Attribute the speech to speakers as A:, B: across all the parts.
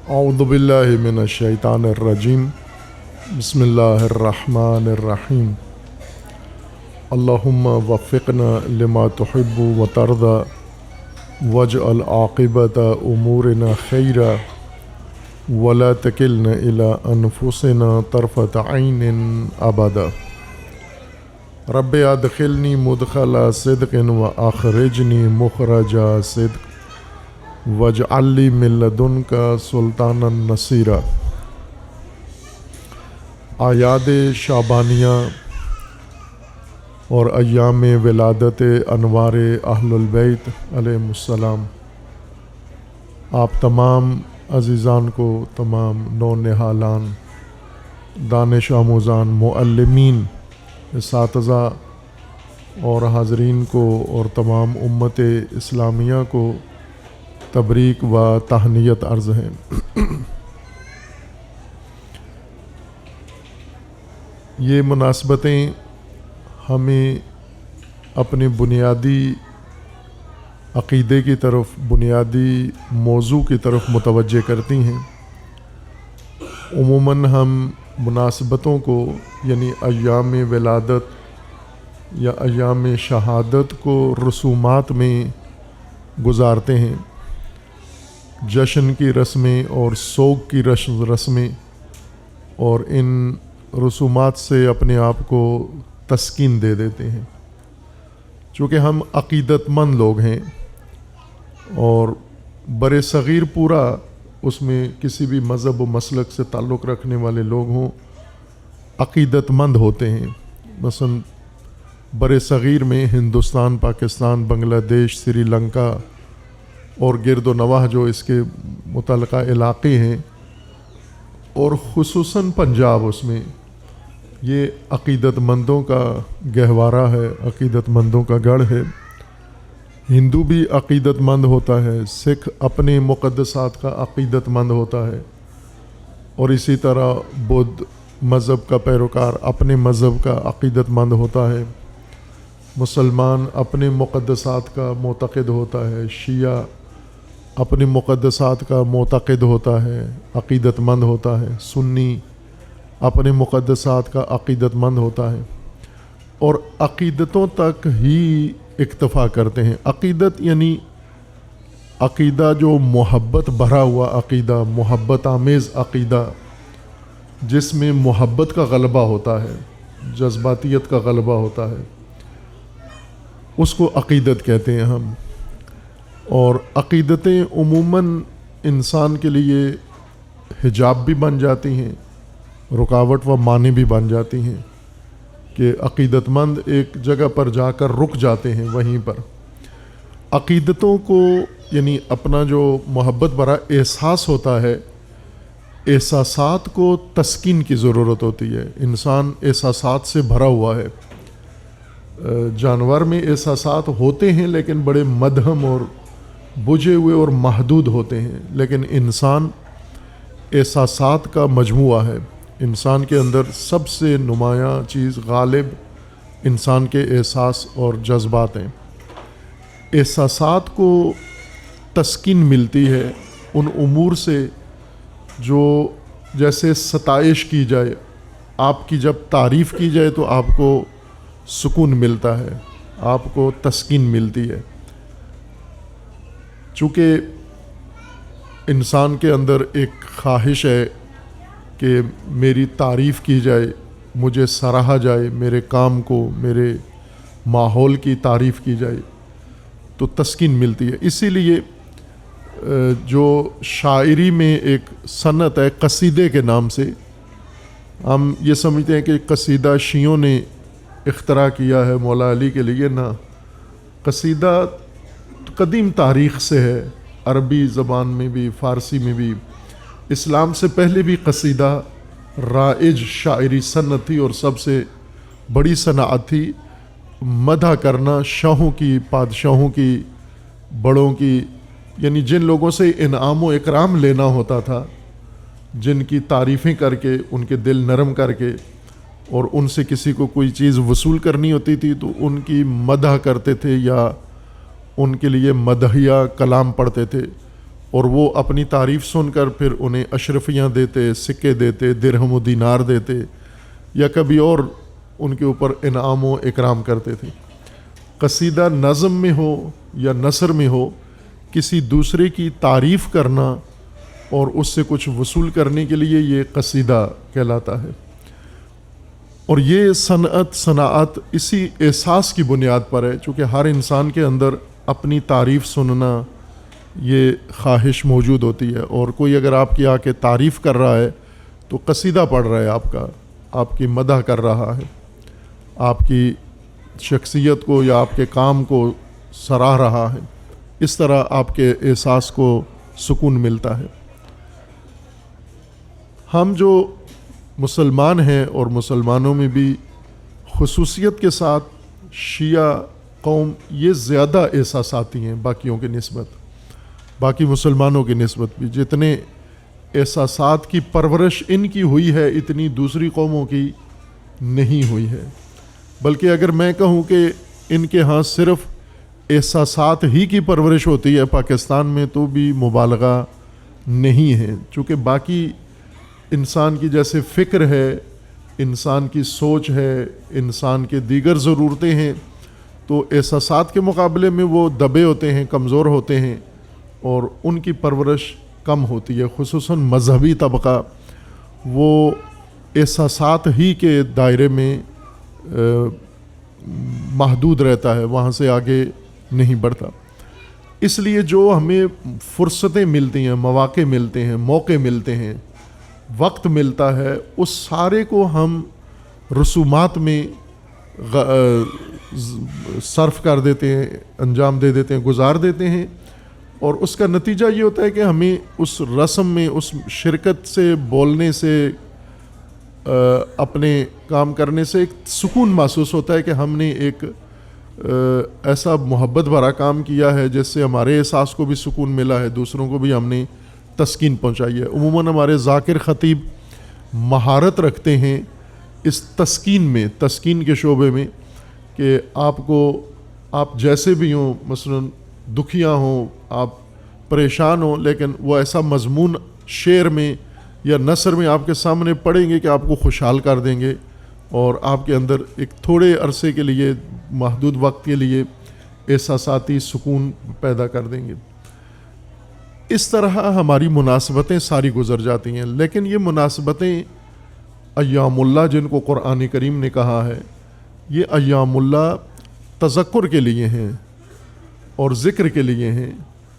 A: اعوذ باللہ من الشیطان الرجیم بسم اللہ الرحمن الرحیم اللہم وفقنا لما تحب و ترضى واجعل عاقبت امورنا خیرا ولا تکلنا الی انفسنا طرفۃ عین ابدا رب ادخلنی مدخل صدق و اخرجنی مخرج صدق واجعل لی من لدنک سلطانا نصیرا۔ اعیاد شعبانیہ اور ایام ولادت انوار اہل البیت علیہم السلام آپ تمام عزیزان کو، تمام نونہالان، دانش آموزان، معلمین، اساتذہ اور حاضرین کو اور تمام امت اسلامیہ کو تبریک و تہنیت عرض ہے۔ یہ مناسبتیں ہمیں اپنے بنیادی عقیدے کی طرف، بنیادی موضوع کی طرف متوجہ کرتی ہیں۔ عموماً ہم مناسبتوں کو یعنی ایام ولادت یا ایام شہادت کو رسومات میں گزارتے ہیں، جشن کی رسمیں اور سوگ کی رسمیں، اور ان رسومات سے اپنے آپ کو تسکین دے دیتے ہیں۔ چونکہ ہم عقیدت مند لوگ ہیں اور بر صغیر پورا اس میں کسی بھی مذہب و مسلک سے تعلق رکھنے والے لوگ ہوں، عقیدت مند ہوتے ہیں۔ مثلا بر صغیر میں ہندوستان، پاکستان، بنگلہ دیش، سری لنکا اور گرد و نواح جو اس کے متعلقہ علاقے ہیں، اور خصوصاً پنجاب، اس میں یہ عقیدت مندوں کا گہوارہ ہے، عقیدت مندوں کا گڑھ ہے۔ ہندو بھی عقیدت مند ہوتا ہے، سکھ اپنے مقدسات کا عقیدت مند ہوتا ہے، اور اسی طرح بدھ مذہب کا پیروکار اپنے مذہب کا عقیدت مند ہوتا ہے، مسلمان اپنے مقدسات کا معتقد ہوتا ہے، شیعہ اپنے مقدسات کا معتقد ہوتا ہے، عقیدت مند ہوتا ہے، سنی اپنے مقدسات کا عقیدت مند ہوتا ہے، اور عقیدتوں تک ہی اکتفا کرتے ہیں۔ عقیدت یعنی عقیدہ جو محبت بھرا ہوا عقیدہ، محبت آمیز عقیدہ، جس میں محبت کا غلبہ ہوتا ہے، جذباتیت کا غلبہ ہوتا ہے، اس کو عقیدت کہتے ہیں ہم۔ اور عقیدتیں عموماً انسان کے لیے حجاب بھی بن جاتی ہیں، رکاوٹ و معنی بھی بن جاتی ہیں، کہ عقیدت مند ایک جگہ پر جا کر رک جاتے ہیں وہیں پر۔ عقیدتوں کو یعنی اپنا جو محبت بھرا احساس ہوتا ہے، احساسات کو تسکین کی ضرورت ہوتی ہے۔ انسان احساسات سے بھرا ہوا ہے۔ جانور میں احساسات ہوتے ہیں لیکن بڑے مدھم اور بجھے ہوئے اور محدود ہوتے ہیں، لیکن انسان احساسات کا مجموعہ ہے۔ انسان کے اندر سب سے نمایاں چیز غالب انسان کے احساس اور جذبات ہیں۔ احساسات کو تسکین ملتی ہے ان امور سے جو جیسے ستائش کی جائے، آپ کی جب تعریف کی جائے تو آپ کو سکون ملتا ہے، آپ کو تسکین ملتی ہے۔ چونکہ انسان کے اندر ایک خواہش ہے کہ میری تعریف کی جائے، مجھے سراہا جائے، میرے کام کو، میرے ماحول کی تعریف کی جائے تو تسکین ملتی ہے۔ اسی لیے جو شاعری میں ایک صنعت ہے قصیدے کے نام سے، ہم یہ سمجھتے ہیں کہ قصیدہ شیعوں نے اختراع کیا ہے مولا علی کے لیے، نہ، قصیدہ قدیم تاریخ سے ہے، عربی زبان میں بھی، فارسی میں بھی۔ اسلام سے پہلے بھی قصیدہ رائج شاعری صنعت تھی، اور سب سے بڑی صنعت تھی مدح کرنا شاہوں کی، بادشاہوں کی، بڑوں کی، یعنی جن لوگوں سے انعام و اکرام لینا ہوتا تھا، جن کی تعریفیں کر کے، ان کے دل نرم کر کے، اور ان سے کسی کو کوئی چیز وصول کرنی ہوتی تھی تو ان کی مدح کرتے تھے یا ان کے لیے مدحیہ کلام پڑھتے تھے، اور وہ اپنی تعریف سن کر پھر انہیں اشرفیاں دیتے، سکے دیتے، درہم و دینار دیتے، یا کبھی اور ان کے اوپر انعام و اکرام کرتے تھے۔ قصیدہ نظم میں ہو یا نثر میں ہو، کسی دوسرے کی تعریف کرنا اور اس سے کچھ وصول کرنے کے لیے یہ قصیدہ کہلاتا ہے۔ اور یہ صنعت اسی احساس کی بنیاد پر ہے، چونکہ ہر انسان کے اندر اپنی تعریف سننا یہ خواہش موجود ہوتی ہے، اور کوئی اگر آپ کی آ کے تعریف کر رہا ہے تو قصیدہ پڑھ رہا ہے، آپ کی مدح کر رہا ہے، آپ کی شخصیت کو یا آپ کے کام کو سراہ رہا ہے، اس طرح آپ کے احساس کو سکون ملتا ہے۔ ہم جو مسلمان ہیں، اور مسلمانوں میں بھی خصوصیت کے ساتھ شیعہ قوم یہ زیادہ احساساتی ہیں باقیوں کے نسبت، باقی مسلمانوں کی نسبت بھی۔ جتنے احساسات کی پرورش ان کی ہوئی ہے اتنی دوسری قوموں کی نہیں ہوئی ہے، بلکہ اگر میں کہوں کہ ان کے ہاں صرف احساسات ہی کی پرورش ہوتی ہے پاکستان میں، تو بھی مبالغہ نہیں ہے، چونکہ باقی انسان کی جیسے فکر ہے، انسان کی سوچ ہے، انسان کے دیگر ضرورتیں ہیں، تو احساسات کے مقابلے میں وہ دبے ہوتے ہیں، کمزور ہوتے ہیں، اور ان کی پرورش کم ہوتی ہے۔ خصوصاً مذہبی طبقہ وہ احساسات ہی کے دائرے میں محدود رہتا ہے، وہاں سے آگے نہیں بڑھتا۔ اس لیے جو ہمیں فرصتیں ملتی ہیں، مواقع ملتے ہیں، موقع ملتے ہیں، وقت ملتا ہے، اس سارے کو ہم رسومات میں صرف کر دیتے ہیں، انجام دے دیتے ہیں، گزار دیتے ہیں، اور اس کا نتیجہ یہ ہوتا ہے کہ ہمیں اس رسم میں، اس شرکت سے، بولنے سے، اپنے کام کرنے سے ایک سکون محسوس ہوتا ہے کہ ہم نے ایک ایسا محبت بھرا کام کیا ہے جس سے ہمارے احساس کو بھی سکون ملا ہے، دوسروں کو بھی ہم نے تسکین پہنچائی ہے۔ عموماً ہمارے ذاکر خطیب مہارت رکھتے ہیں اس تسکین کے شعبے میں، کہ آپ جیسے بھی ہوں، مثلاً دکھیاں ہوں، آپ پریشان ہوں، لیکن وہ ایسا مضمون شعر میں یا نثر میں آپ کے سامنے پڑھیں گے کہ آپ کو خوشحال کر دیں گے، اور آپ کے اندر ایک تھوڑے عرصے کے لیے، محدود وقت کے لیے احساساتی سکون پیدا کر دیں گے۔ اس طرح ہماری مناسبتیں ساری گزر جاتی ہیں، لیکن یہ مناسبتیں ایام اللہ جن کو قرآن کریم نے کہا ہے، یہ ایام اللہ تذکر کے لیے ہیں اور ذکر کے لیے ہیں،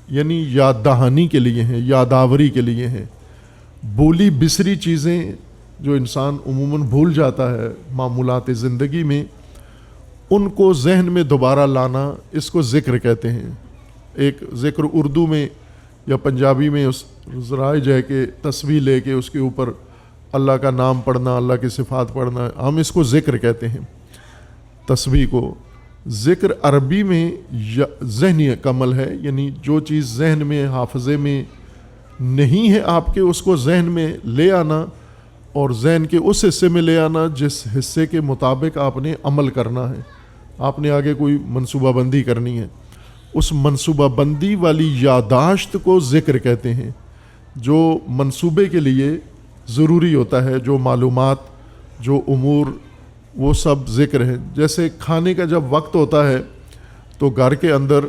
A: یعنی یاد دہانی کے لیے ہیں، یادآوری کے لیے ہیں۔ بولی بسری چیزیں جو انسان عموماً بھول جاتا ہے معمولات زندگی میں، ان کو ذہن میں دوبارہ لانا، اس کو ذکر کہتے ہیں۔ ایک ذکر اردو میں یا پنجابی میں اس رائج ہے کہ تسبیح لے کے اس کے اوپر اللہ کا نام پڑھنا، اللہ کی صفات پڑھنا، ہم اس کو ذکر کہتے ہیں تسبیح کو۔ ذکر عربی میں ذہنی عمل ہے، یعنی جو چیز ذہن میں، حافظے میں نہیں ہے آپ کے، اس کو ذہن میں لے آنا، اور ذہن کے اس حصے میں لے آنا جس حصے کے مطابق آپ نے عمل کرنا ہے، آپ نے آگے کوئی منصوبہ بندی کرنی ہے، اس منصوبہ بندی والی یادداشت کو ذکر کہتے ہیں، جو منصوبے کے لیے ضروری ہوتا ہے، جو معلومات، جو امور، وہ سب ذکر ہیں۔ جیسے کھانے کا جب وقت ہوتا ہے تو گھر کے اندر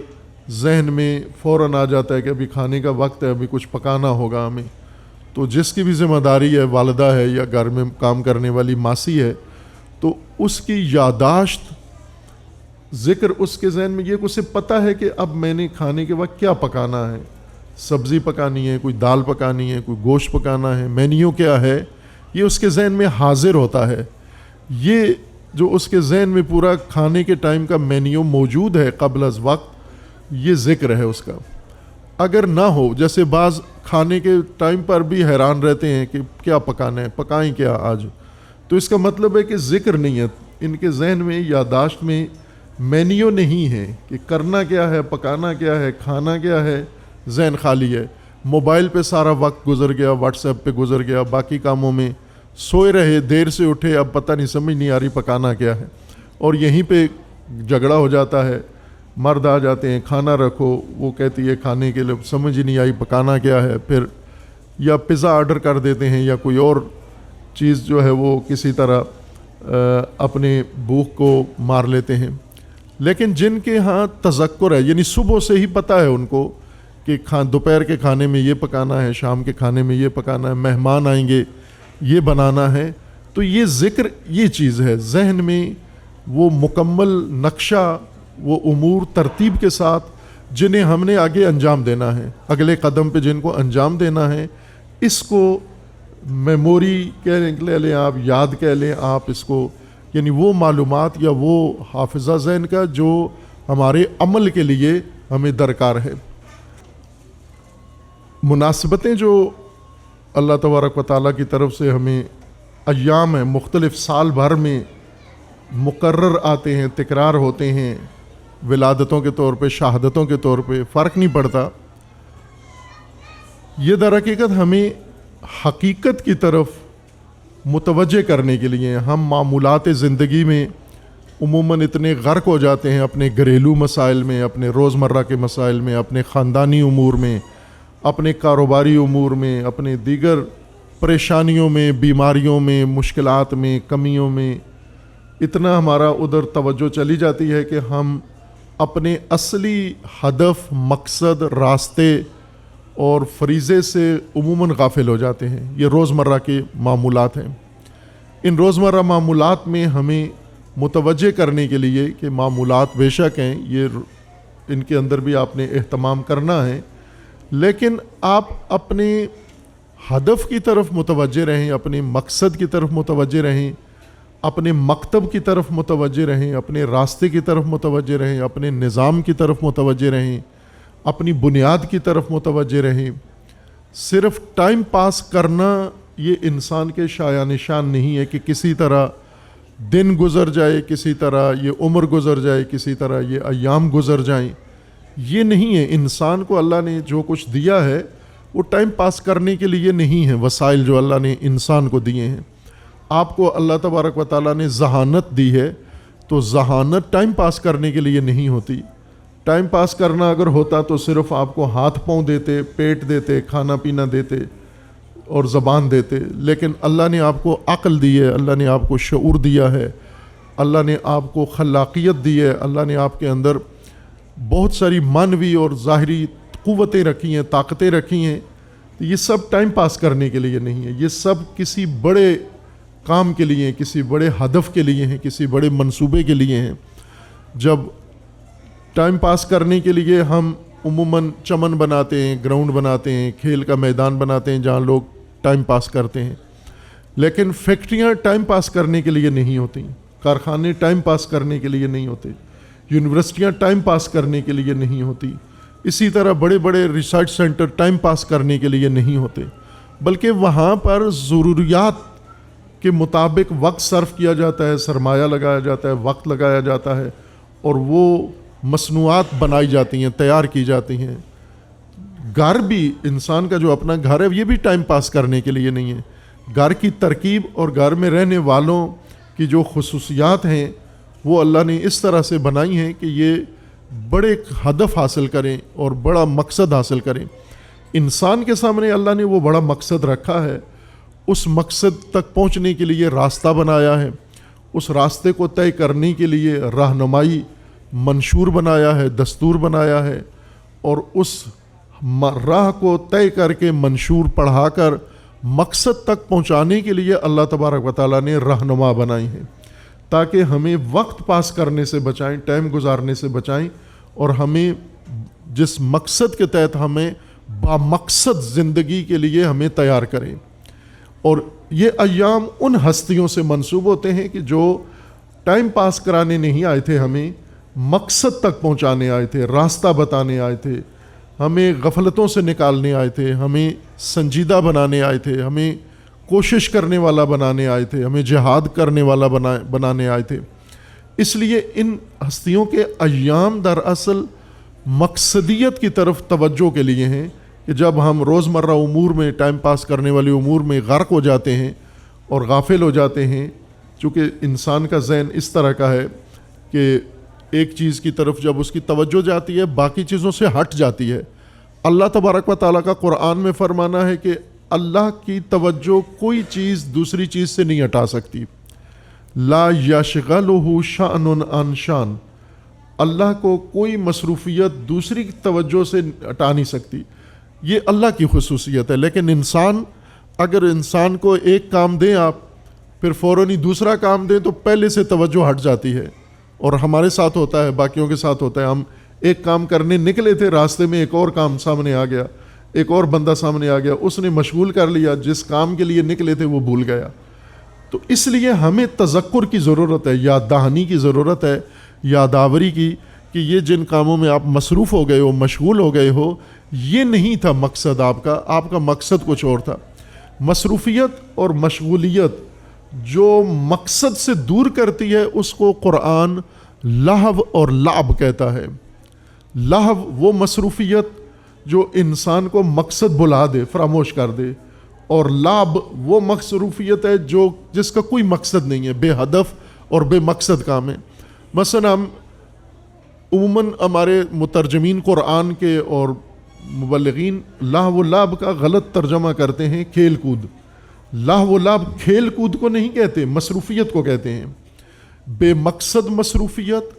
A: ذہن میں فوراً آ جاتا ہے کہ ابھی کھانے کا وقت ہے، ابھی کچھ پکانا ہوگا ہمیں، تو جس کی بھی ذمہ داری ہے، والدہ ہے یا گھر میں کام کرنے والی ماسی ہے، تو اس کی یادداشت، ذکر اس کے ذہن میں، یہ اسے پتہ ہے کہ اب میں نے کھانے کے وقت کیا پکانا ہے، سبزی پکانی ہے، کوئی دال پکانی ہے، کوئی گوشت پکانا ہے، مینیو کیا ہے، یہ اس کے ذہن میں حاضر ہوتا ہے۔ یہ جو اس کے ذہن میں پورا کھانے کے ٹائم کا مینیو موجود ہے قبل از وقت، یہ ذکر ہے اس کا۔ اگر نہ ہو، جیسے بعض کھانے کے ٹائم پر بھی حیران رہتے ہیں کہ کیا پکانا ہے، پکائیں کیا آج، تو اس کا مطلب ہے کہ ذکر نہیں ہے ان کے ذہن میں، یادداشت میں مینیو نہیں ہے کہ کرنا کیا ہے، پکانا کیا ہے، کھانا کیا ہے، ذہن خالی ہے۔ موبائل پہ سارا وقت گزر گیا، واٹس ایپ پہ گزر گیا، باقی کاموں میں سوئے رہے، دیر سے اٹھے، اب پتہ نہیں، سمجھ نہیں آ رہی پکانا کیا ہے، اور یہیں پہ جھگڑا ہو جاتا ہے، مرد آ جاتے ہیں کھانا رکھو، وہ کہتی ہے کھانے کے لیے سمجھ ہی نہیں آئی پکانا کیا ہے، پھر یا پزا آرڈر کر دیتے ہیں یا کوئی اور چیز جو ہے وہ کسی طرح اپنے بھوک کو مار لیتے ہیں۔ لیکن جن کے ہاں تذکر ہے، یعنی صبح سے ہی پتہ ہے ان کو کہ دوپہر کے کھانے میں یہ پکانا ہے، شام کے کھانے میں یہ پکانا ہے، مہمان آئیں گے یہ بنانا ہے، تو یہ ذکر یہ چیز ہے، ذہن میں وہ مکمل نقشہ، وہ امور ترتیب کے ساتھ جنہیں ہم نے آگے انجام دینا ہے، اگلے قدم پہ جن کو انجام دینا ہے، اس کو میموری کہہ لیں آپ، یاد کہہ لیں آپ اس کو، یعنی وہ معلومات یا وہ حافظہ ذہن کا جو ہمارے عمل کے لیے ہمیں درکار ہے۔ مناسبتیں جو اللہ تبارک و تعالیٰ کی طرف سے ہمیں ایام ہیں، مختلف سال بھر میں مقرر آتے ہیں، تکرار ہوتے ہیں، ولادتوں کے طور پہ، شہادتوں کے طور پہ، فرق نہیں پڑتا، یہ در حقیقت ہمیں حقیقت کی طرف متوجہ کرنے کے لیے۔ ہم معمولات زندگی میں عموماً اتنے غرق ہو جاتے ہیں اپنے گھریلو مسائل میں، اپنے روزمرہ کے مسائل میں، اپنے خاندانی امور میں، اپنے کاروباری امور میں، اپنے دیگر پریشانیوں میں، بیماریوں میں، مشکلات میں، کمیوں میں، اتنا ہمارا ادھر توجہ چلی جاتی ہے کہ ہم اپنے اصلی ہدف، مقصد، راستے اور فریضے سے عموماً غافل ہو جاتے ہیں۔ یہ روزمرہ کے معمولات ہیں۔ ان روزمرہ معمولات میں ہمیں متوجہ کرنے کے لیے کہ معمولات بے شک ہیں، یہ ان کے اندر بھی آپ نے اہتمام کرنا ہے، لیکن آپ اپنے ہدف کی طرف متوجہ رہیں، اپنے مقصد کی طرف متوجہ رہیں، اپنے مکتب کی طرف متوجہ رہیں، اپنے راستے کی طرف متوجہ رہیں، اپنے نظام کی طرف متوجہ رہیں، اپنی بنیاد کی طرف متوجہ رہیں۔ صرف ٹائم پاس کرنا یہ انسان کے شایان نشان نہیں ہے کہ کسی طرح دن گزر جائے، کسی طرح یہ عمر گزر جائے، کسی طرح یہ ایام گزر جائیں، یہ نہیں ہے۔ انسان کو اللہ نے جو کچھ دیا ہے وہ ٹائم پاس کرنے کے لیے نہیں ہے۔ وسائل جو اللہ نے انسان کو دیے ہیں، آپ کو اللہ تبارک و تعالیٰ نے ذہانت دی ہے، تو ذہانت ٹائم پاس کرنے کے لیے نہیں ہوتی۔ ٹائم پاس کرنا اگر ہوتا تو صرف آپ کو ہاتھ پاؤں دیتے، پیٹ دیتے، کھانا پینا دیتے اور زبان دیتے، لیکن اللہ نے آپ کو عقل دی ہے، اللہ نے آپ کو شعور دیا ہے، اللہ نے آپ کو خلاقیت دی ہے، اللہ نے آپ کے اندر بہت ساری معنوی اور ظاہری قوتیں رکھی ہیں، طاقتیں رکھی ہیں۔ یہ سب ٹائم پاس کرنے کے لیے نہیں ہے، یہ سب کسی بڑے کام کے لیے ہیں، کسی بڑے ہدف کے لیے ہیں، کسی بڑے منصوبے کے لیے ہیں۔ جب ٹائم پاس کرنے کے لیے ہم عموماً چمن بناتے ہیں، گراؤنڈ بناتے ہیں، کھیل کا میدان بناتے ہیں جہاں لوگ ٹائم پاس کرتے ہیں، لیکن فیکٹریاں ٹائم پاس کرنے کے لیے نہیں ہوتی، کارخانے ٹائم پاس کرنے کے لیے نہیں ہوتے، یونیورسٹیاں ٹائم پاس کرنے کے لیے نہیں ہوتی، اسی طرح بڑے بڑے ریسرچ سینٹر ٹائم پاس کرنے کے لیے نہیں ہوتے، بلکہ وہاں پر ضروریات کے مطابق وقت صرف کیا جاتا ہے، سرمایہ لگایا جاتا ہے، وقت لگایا جاتا ہے، اور وہ مصنوعات بنائی جاتی ہیں، تیار کی جاتی ہیں۔ گھر بھی، انسان کا جو اپنا گھر ہے یہ بھی ٹائم پاس کرنے کے لیے نہیں ہے۔ گھر کی ترکیب اور گھر میں رہنے والوں کی جو خصوصیات ہیں وہ اللہ نے اس طرح سے بنائی ہیں کہ یہ بڑے ہدف حاصل کریں اور بڑا مقصد حاصل کریں۔ انسان کے سامنے اللہ نے وہ بڑا مقصد رکھا ہے، اس مقصد تک پہنچنے کے لیے راستہ بنایا ہے، اس راستے کو طے کرنے کے لیے رہنمائی منشور بنایا ہے، دستور بنایا ہے، اور اس راہ کو طے کر کے منشور پڑھا کر مقصد تک پہنچانے کے لیے اللہ تبارک و تعالیٰ نے رہنما بنائی ہیں، تاکہ ہمیں وقت پاس کرنے سے بچائیں، ٹائم گزارنے سے بچائیں، اور ہمیں جس مقصد کے تحت ہمیں بامقصد زندگی کے لیے ہمیں تیار کریں۔ اور یہ ایام ان ہستیوں سے منسوب ہوتے ہیں کہ جو ٹائم پاس کرانے نہیں آئے تھے، ہمیں مقصد تک پہنچانے آئے تھے، راستہ بتانے آئے تھے، ہمیں غفلتوں سے نکالنے آئے تھے، ہمیں سنجیدہ بنانے آئے تھے، ہمیں کوشش کرنے والا بنانے آئے تھے، ہمیں جہاد کرنے والا بنانے آئے تھے۔ اس لیے ان ہستیوں کے ایام دراصل مقصدیت کی طرف توجہ کے لیے ہیں کہ جب ہم روزمرہ امور میں، ٹائم پاس کرنے والے امور میں غرق ہو جاتے ہیں اور غافل ہو جاتے ہیں، چونکہ انسان کا ذہن اس طرح کا ہے کہ ایک چیز کی طرف جب اس کی توجہ جاتی ہے باقی چیزوں سے ہٹ جاتی ہے۔ اللہ تبارک و تعالیٰ کا قرآن میں فرمانا ہے کہ اللہ کی توجہ کوئی چیز دوسری چیز سے نہیں ہٹا سکتی۔ لا یشغلہ شأن عن شأن، اللہ کو کوئی مصروفیت دوسری توجہ سے ہٹا نہیں سکتی، یہ اللہ کی خصوصیت ہے۔ لیکن اگر انسان کو ایک کام دیں آپ، پھر فوراً ہی دوسرا کام دیں تو پہلے سے توجہ ہٹ جاتی ہے، اور ہمارے ساتھ ہوتا ہے، باقیوں کے ساتھ ہوتا ہے۔ ہم ایک کام کرنے نکلے تھے، راستے میں ایک اور کام سامنے آ گیا، ایک اور بندہ سامنے آ گیا، اس نے مشغول کر لیا، جس کام کے لیے نکلے تھے وہ بھول گیا۔ تو اس لیے ہمیں تذکر کی ضرورت ہے، یاد دہانی کی ضرورت ہے، یادآوری کی، کہ یہ جن کاموں میں آپ مصروف ہو گئے ہو، مشغول ہو گئے ہو، یہ نہیں تھا مقصد آپ کا مقصد کچھ اور تھا۔ مصروفیت اور مشغولیت جو مقصد سے دور کرتی ہے اس کو قرآن لہو اور لعب کہتا ہے۔ لہو وہ مصروفیت جو انسان کو مقصد بلا دے، فراموش کر دے، اور لعب وہ مصروفیت ہے جس کا کوئی مقصد نہیں ہے، بے ہدف اور بے مقصد کام ہے۔ مثلا ہم عموماً ہمارے مترجمین قرآن کے اور مبلغین لہو و لعب کا غلط ترجمہ کرتے ہیں کھیل کود۔ لہو و لعب کھیل کود کو نہیں کہتے، مصروفیت کو کہتے ہیں۔ بے مقصد مصروفیت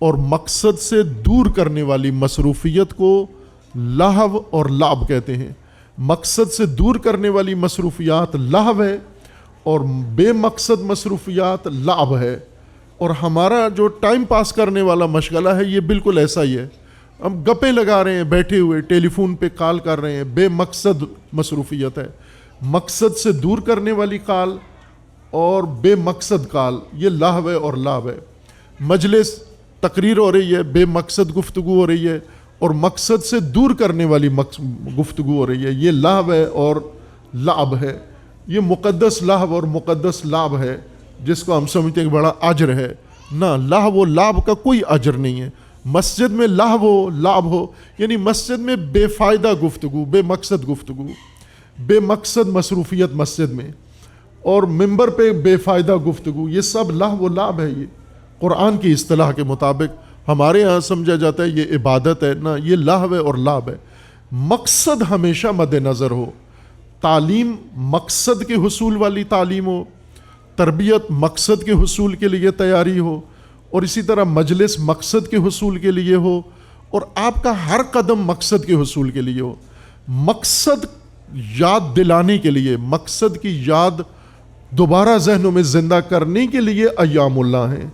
A: اور مقصد سے دور کرنے والی مصروفیت کو لہو اور لعب کہتے ہیں۔ مقصد سے دور کرنے والی مصروفیات لہو ہے، اور بے مقصد مصروفیات لعب ہے۔ اور ہمارا جو ٹائم پاس کرنے والا مشغلہ ہے یہ بالکل ایسا ہی ہے، ہم گپیں لگا رہے ہیں بیٹھے ہوئے، ٹیلی فون پہ کال کر رہے ہیں، بے مقصد مصروفیت ہے۔ مقصد سے دور کرنے والی کال اور بے مقصد کال یہ لہو ہے اور لعب ہے۔ مجلس تقریر ہو رہی ہے، بے مقصد گفتگو ہو رہی ہے، اور مقصد سے دور کرنے والی گفتگو ہو رہی ہے، یہ لہو ہے اور لعب ہے۔ یہ مقدس لہو اور مقدس لعب ہے جس کو ہم سمجھتے ہیں کہ بڑا اجر ہے۔ نہ، لہو و لعب کا کوئی اجر نہیں ہے۔ مسجد میں لہو ہو، لعب ہو، یعنی مسجد میں بے فائدہ گفتگو، بے مقصد گفتگو، بے مقصد مصروفیت مسجد میں، اور ممبر پہ بے فائدہ گفتگو، یہ سب لہو و لعب ہے۔ یہ قرآن کی اصطلاح کے مطابق ہمارے ہاں سمجھا جاتا ہے یہ عبادت ہے، نہ، یہ لہو ہے اور لعب ہے۔ مقصد ہمیشہ مد نظر ہو، تعلیم مقصد کے حصول والی تعلیم ہو، تربیت مقصد کے حصول کے لیے تیاری ہو، اور اسی طرح مجلس مقصد کے حصول کے لیے ہو، اور آپ کا ہر قدم مقصد کے حصول کے لیے ہو۔ مقصد یاد دلانے کے لیے، مقصد کی یاد دوبارہ ذہنوں میں زندہ کرنے کے لیے ایام اللہ ہیں۔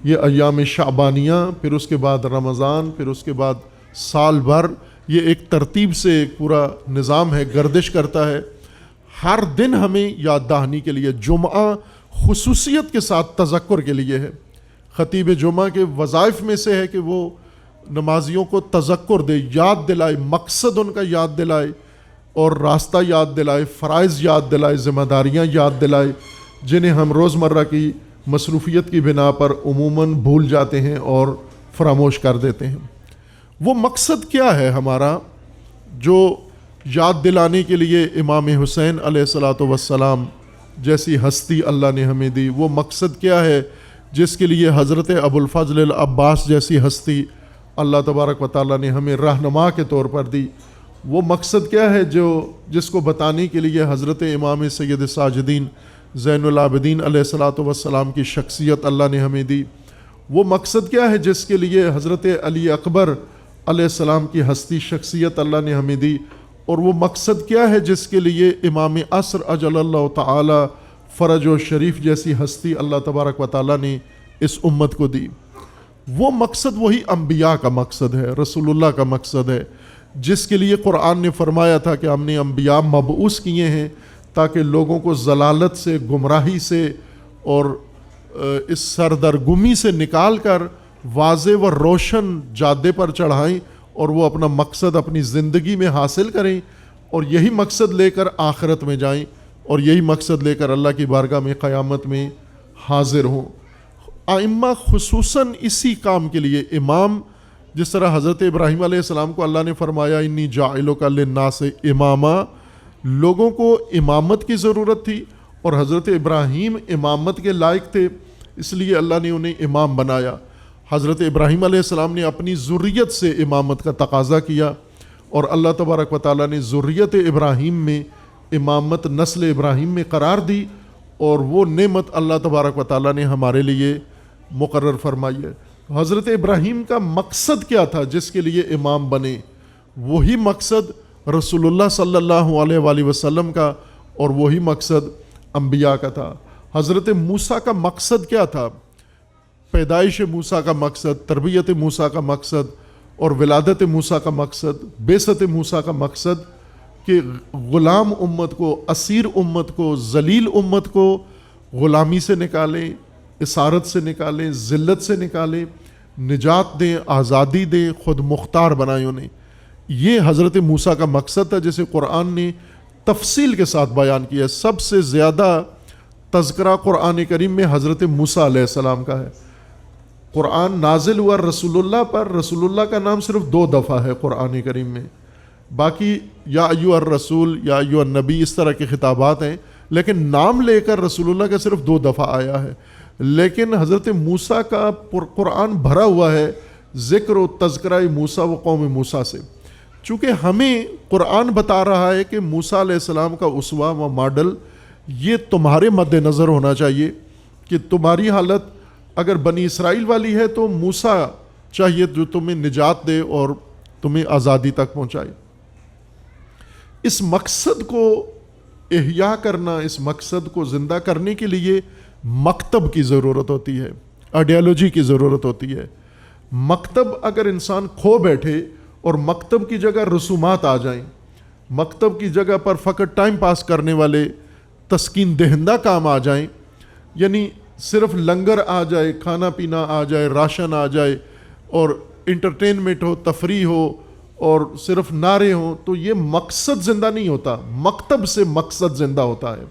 A: یہ ایام شعبانیہ، پھر اس کے بعد رمضان، پھر اس کے بعد سال بھر، یہ ایک ترتیب سے ایک پورا نظام ہے، گردش کرتا ہے۔ ہر دن ہمیں یاد دہانی کے لیے، جمعہ خصوصیت کے ساتھ تذکر کے لیے ہے۔ خطیب جمعہ کے وظائف میں سے ہے کہ وہ نمازیوں کو تذکر دے، یاد دلائے، مقصد ان کا یاد دلائے، اور راستہ یاد دلائے، فرائض یاد دلائے، ذمہ داریاں یاد دلائے، جنہیں ہم روزمرہ کی مصروفیت کی بنا پر عموماً بھول جاتے ہیں اور فراموش کر دیتے ہیں۔ وہ مقصد کیا ہے ہمارا جو یاد دلانے کے لیے امام حسین علیہ الصلاۃ والسلام جیسی ہستی اللہ نے ہمیں دی؟ وہ مقصد کیا ہے جس کے لیے حضرت ابو الفضل العباس جیسی ہستی اللہ تبارک و تعالیٰ نے ہمیں رہنما کے طور پر دی؟ وہ مقصد کیا ہے جس کو بتانے کے لیے حضرت امام سید ساجدین زین العابدین علیہ الصلاۃ والسلام کی شخصیت اللہ نے ہمیں دی؟ وہ مقصد کیا ہے جس کے لیے حضرت علی اکبر علیہ السلام کی ہستی شخصیت اللہ نے ہمیں دی؟ اور وہ مقصد کیا ہے جس کے لیے امام عصر اجل اللہ تعالی فرج و شریف جیسی ہستی اللہ تبارک و تعالیٰ نے اس امت کو دی؟ وہ مقصد وہی انبیاء کا مقصد ہے، رسول اللہ کا مقصد ہے، جس کے لیے قرآن نے فرمایا تھا کہ ہم نے انبیاء مبعوث کیے ہیں تاکہ لوگوں کو ضلالت سے، گمراہی سے اور اس سردرگمی سے نکال کر واضح و روشن جادے پر چڑھائیں، اور وہ اپنا مقصد اپنی زندگی میں حاصل کریں، اور یہی مقصد لے کر آخرت میں جائیں، اور یہی مقصد لے کر اللہ کی بارگاہ میں قیامت میں حاضر ہوں۔ ائمہ خصوصاً اسی کام کے لیے، امام جس طرح حضرت ابراہیم علیہ السلام کو اللہ نے فرمایا انی جاعلک للناس اماما، لوگوں کو امامت کی ضرورت تھی، اور حضرت ابراہیم امامت کے لائق تھے، اس لیے اللہ نے انہیں امام بنایا۔ حضرت ابراہیم علیہ السلام نے اپنی ذریت سے امامت کا تقاضا کیا، اور اللہ تبارک و تعالیٰ نے ذریت ابراہیم میں امامت نسل ابراہیم میں قرار دی، اور وہ نعمت اللہ تبارک و تعالیٰ نے ہمارے لیے مقرر فرمائی ہے۔ حضرت ابراہیم کا مقصد کیا تھا جس کے لیے امام بنے؟ وہی مقصد رسول اللہ صلی اللہ علیہ وآلہ وسلم کا، اور وہی مقصد انبیاء کا تھا۔ حضرت موسیٰ کا مقصد کیا تھا؟ پیدائش موسیٰ کا مقصد، تربیت موسیٰ کا مقصد، اور ولادت موسیٰ کا مقصد، بعثت موسیٰ کا مقصد کہ غلام امت کو، اسیر امت کو، ذلیل امت کو غلامی سے نکالیں، اسارت سے نکالیں، ذلت سے نکالیں، نجات دیں، آزادی دیں، خود مختار بنائیں انہیں۔ یہ حضرت موسیٰ کا مقصد تھا جسے قرآن نے تفصیل کے ساتھ بیان کیا ہے۔ سب سے زیادہ تذکرہ قرآن کریم میں حضرت موسیٰ علیہ السلام کا ہے۔ قرآن نازل ہوا رسول اللہ پر، رسول اللہ کا نام صرف 2 دفعہ ہے قرآن کریم میں، باقی یا ایھا الرسول، یا ایھا النبی، اس طرح کے خطابات ہیں، لیکن نام لے کر رسول اللہ کا صرف 2 دفعہ آیا ہے۔ لیکن حضرت موسیٰ کا قرآن بھرا ہوا ہے ذکر و تذکرہ موسیٰ و قوم موسیٰ سے، چونکہ ہمیں قرآن بتا رہا ہے کہ موسیٰ علیہ السلام کا اسوہ و ماڈل یہ تمہارے مد نظر ہونا چاہیے کہ تمہاری حالت اگر بنی اسرائیل والی ہے تو موسیٰ چاہیے جو تمہیں نجات دے اور تمہیں آزادی تک پہنچائے۔ اس مقصد کو احیاء کرنا، اس مقصد کو زندہ کرنے کے لیے مکتب کی ضرورت ہوتی ہے، آئیڈیالوجی کی ضرورت ہوتی ہے۔ مکتب اگر انسان کھو بیٹھے اور مکتب کی جگہ رسومات آ جائیں، مکتب کی جگہ پر فقط ٹائم پاس کرنے والے تسکین دہندہ کام آ جائیں، یعنی صرف لنگر آ جائے، کھانا پینا آ جائے، راشن آ جائے، اور انٹرٹینمنٹ ہو، تفریح ہو، اور صرف نعرے ہوں، تو یہ مقصد زندہ نہیں ہوتا۔ مکتب سے مقصد زندہ ہوتا ہے۔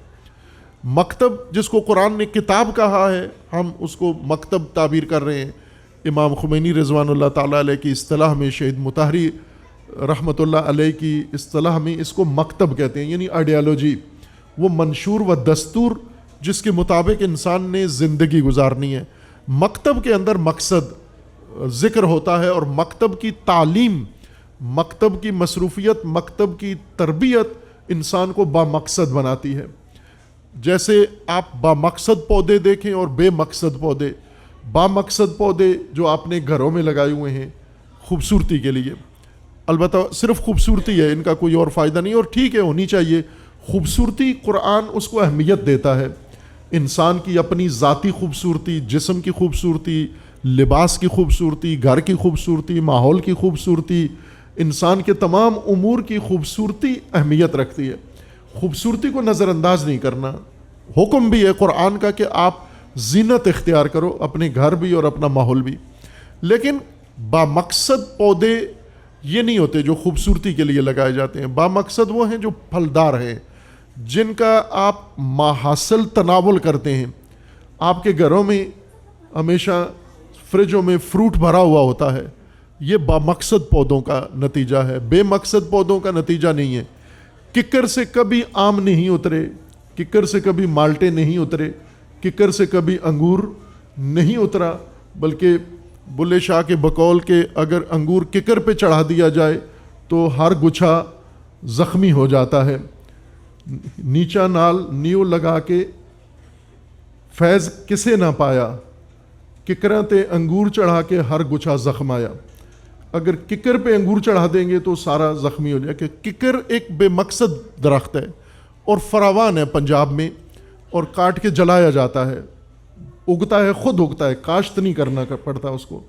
A: مکتب جس کو قرآن نے کتاب کہا ہے، ہم اس کو مکتب تعبیر کر رہے ہیں۔ امام خمینی رضوان اللہ تعالیٰ علیہ کی اصطلاح میں، شہید مطہری رحمۃ اللہ علیہ کی اصطلاح میں اس کو مکتب کہتے ہیں، یعنی آئیڈیالوجی، وہ منشور و دستور جس کے مطابق انسان نے زندگی گزارنی ہے۔ مکتب کے اندر مقصد ذکر ہوتا ہے، اور مکتب کی تعلیم، مکتب کی مصروفیت، مکتب کی تربیت انسان کو با مقصد بناتی ہے۔ جیسے آپ با مقصد پودے دیکھیں اور بے مقصد پودے۔ با مقصد پودے جو آپ نے گھروں میں لگائے ہوئے ہیں خوبصورتی کے لیے، البتہ صرف خوبصورتی ہے، ان کا کوئی اور فائدہ نہیں، اور ٹھیک ہے ہونی چاہیے خوبصورتی، قرآن اس کو اہمیت دیتا ہے۔ انسان کی اپنی ذاتی خوبصورتی، جسم کی خوبصورتی، لباس کی خوبصورتی، گھر کی خوبصورتی، ماحول کی خوبصورتی، انسان کے تمام امور کی خوبصورتی اہمیت رکھتی ہے۔ خوبصورتی کو نظر انداز نہیں کرنا۔ حکم بھی ہے قرآن کا کہ آپ زینت اختیار کرو، اپنے گھر بھی اور اپنا ماحول بھی، لیکن با مقصد پودے یہ نہیں ہوتے جو خوبصورتی کے لیے لگائے جاتے ہیں۔ با مقصد وہ ہیں جو پھلدار ہیں، جن کا آپ ماحصل تناول کرتے ہیں۔ آپ کے گھروں میں ہمیشہ فریجوں میں فروٹ بھرا ہوا ہوتا ہے، یہ با مقصد پودوں کا نتیجہ ہے، بے مقصد پودوں کا نتیجہ نہیں ہے۔ ککر سے کبھی آم نہیں اترے، ککر سے کبھی مالٹے نہیں اترے، ککر سے کبھی انگور نہیں اترا، بلکہ بلے شاہ کے بقول کے اگر انگور ککر پہ چڑھا دیا جائے تو ہر گچھا زخمی ہو جاتا ہے۔ نیچا نال نیو لگا کے فیض کسے نہ پایا، ککراں تے انگور چڑھا کے ہر گچھا زخم آیا۔ اگر ککر پہ انگور چڑھا دیں گے تو سارا زخمی ہو جائے، کہ ککر ایک بے مقصد درخت ہے اور فراوان ہے پنجاب میں، اور کاٹ کے جلایا جاتا ہے۔ اگتا ہے، خود اگتا ہے، کاشت نہیں کرنا پڑتا اس کو،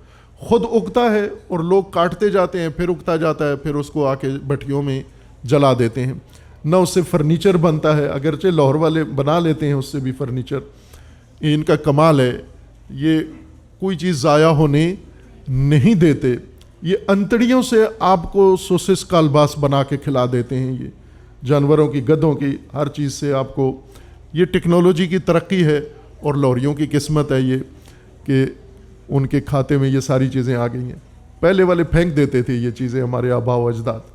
A: خود اگتا ہے اور لوگ کاٹتے جاتے ہیں، پھر اگتا جاتا ہے، پھر اس کو آ کے بھٹیوں میں جلا دیتے ہیں۔ نہ اس سے فرنیچر بنتا ہے، اگرچہ لاہور والے بنا لیتے ہیں اس سے بھی فرنیچر، ان کا کمال ہے، یہ کوئی چیز ضائع ہونے نہیں دیتے۔ یہ انتڑیوں سے آپ کو سوسس کالباس بنا کے کھلا دیتے ہیں، یہ جانوروں کی، گدھوں کی، ہر چیز سے آپ کو، یہ ٹیکنالوجی کی ترقی ہے، اور لوریوں کی قسمت ہے یہ کہ ان کے کھاتے میں یہ ساری چیزیں آ گئی ہیں۔ پہلے والے پھینک دیتے تھے یہ چیزیں، ہمارے آباء و اجداد،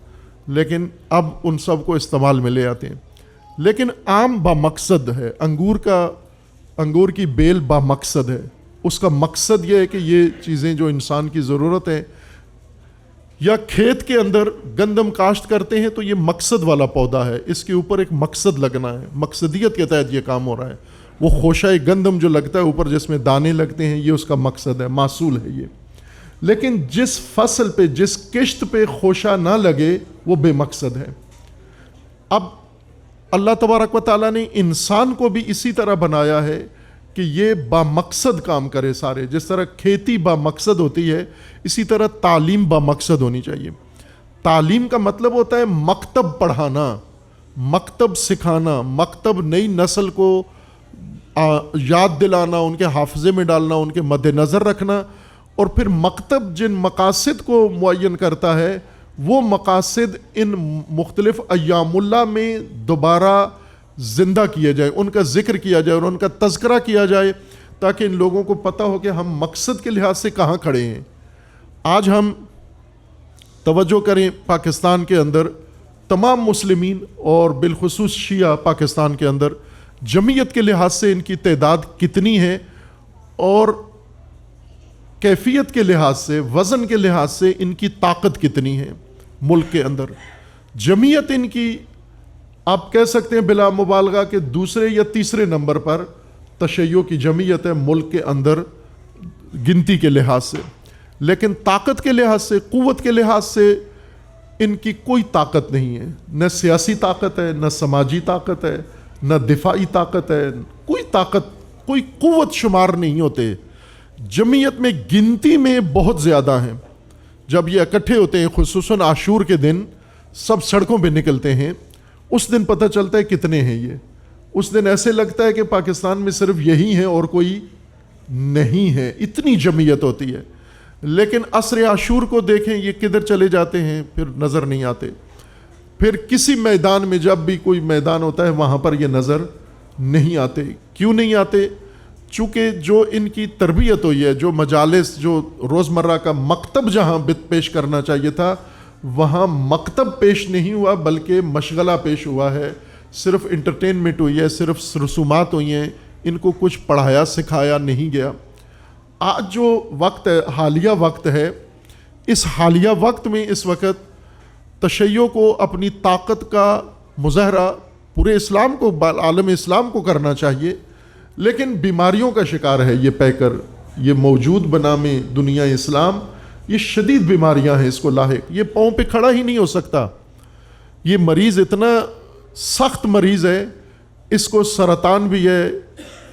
A: لیکن اب ان سب کو استعمال میں لے آتے ہیں۔ لیکن آم با مقصد ہے، انگور کی بیل با مقصد ہے، اس کا مقصد یہ ہے کہ یہ چیزیں جو انسان کی ضرورت ہے، یا کھیت کے اندر گندم کاشت کرتے ہیں تو یہ مقصد والا پودا ہے، اس کے اوپر ایک مقصد لگنا ہے، مقصدیت کے تحت یہ کام ہو رہا ہے. وہ خوشہ گندم جو لگتا ہے اوپر جس میں دانے لگتے ہیں، یہ اس کا مقصد ہے، محصول ہے یہ. لیکن جس فصل پہ، جس کشت پہ خوشہ نہ لگے وہ بے مقصد ہے. اب اللہ تبارک و تعالیٰ نے انسان کو بھی اسی طرح بنایا ہے کہ یہ با مقصد کام کرے سارے. جس طرح کھیتی با مقصد ہوتی ہے، اسی طرح تعلیم با مقصد ہونی چاہیے. تعلیم کا مطلب ہوتا ہے مکتب پڑھانا، مکتب سکھانا، مکتب نئی نسل کو یاد دلانا، ان کے حافظے میں ڈالنا، ان کے مد نظر رکھنا. اور پھر مکتب جن مقاصد کو معین کرتا ہے، وہ مقاصد ان مختلف ایام اللہ میں دوبارہ زندہ کیا جائے، ان کا ذکر کیا جائے اور ان کا تذکرہ کیا جائے، تاکہ ان لوگوں کو پتہ ہو کہ ہم مقصد کے لحاظ سے کہاں کھڑے ہیں. آج ہم توجہ کریں، پاکستان کے اندر تمام مسلمین اور بالخصوص شیعہ پاکستان کے اندر جمعیت کے لحاظ سے ان کی تعداد کتنی ہے، اور کیفیت کے لحاظ سے، وزن کے لحاظ سے ان کی طاقت کتنی ہے ملک کے اندر. جمعیت ان کی آپ کہہ سکتے ہیں بلا مبالغہ کہ دوسرے یا تیسرے نمبر پر تشیع کی جمعیت ہے ملک کے اندر گنتی کے لحاظ سے. لیکن طاقت کے لحاظ سے، قوت کے لحاظ سے ان کی کوئی طاقت نہیں ہے. نہ سیاسی طاقت ہے، نہ سماجی طاقت ہے، نہ دفاعی طاقت ہے. کوئی طاقت، کوئی قوت شمار نہیں ہوتے. جمعیت میں گنتی میں بہت زیادہ ہیں. جب یہ اکٹھے ہوتے ہیں خصوصاً عاشور کے دن، سب سڑکوں پہ نکلتے ہیں، اس دن پتہ چلتا ہے کتنے ہیں یہ. اس دن ایسے لگتا ہے کہ پاکستان میں صرف یہی ہیں اور کوئی نہیں ہے، اتنی جمعیت ہوتی ہے. لیکن عصر عاشور کو دیکھیں، یہ کدھر چلے جاتے ہیں، پھر نظر نہیں آتے. پھر کسی میدان میں، جب بھی کوئی میدان ہوتا ہے وہاں پر یہ نظر نہیں آتے. کیوں نہیں آتے؟ چونکہ جو ان کی تربیت ہوئی ہے، جو مجالس، جو روزمرہ کا مکتب جہاں پیش کرنا چاہیے تھا، وہاں مکتب پیش نہیں ہوا بلکہ مشغلہ پیش ہوا ہے. صرف انٹرٹینمنٹ ہوئی ہے، صرف رسومات ہوئی ہیں، ان کو کچھ پڑھایا سکھایا نہیں گیا. آج جو وقت ہے، حالیہ وقت ہے، اس حالیہ وقت میں اس وقت تشیع کو اپنی طاقت کا مظاہرہ پورے اسلام کو، عالم اسلام کو کرنا چاہیے. لیکن بیماریوں کا شکار ہے یہ پیکر، یہ موجود بنام دنیا اسلام. یہ شدید بیماریاں ہیں اس کو لاحق. یہ پاؤں پہ کھڑا ہی نہیں ہو سکتا. یہ مریض اتنا سخت مریض ہے، اس کو سرطان بھی ہے،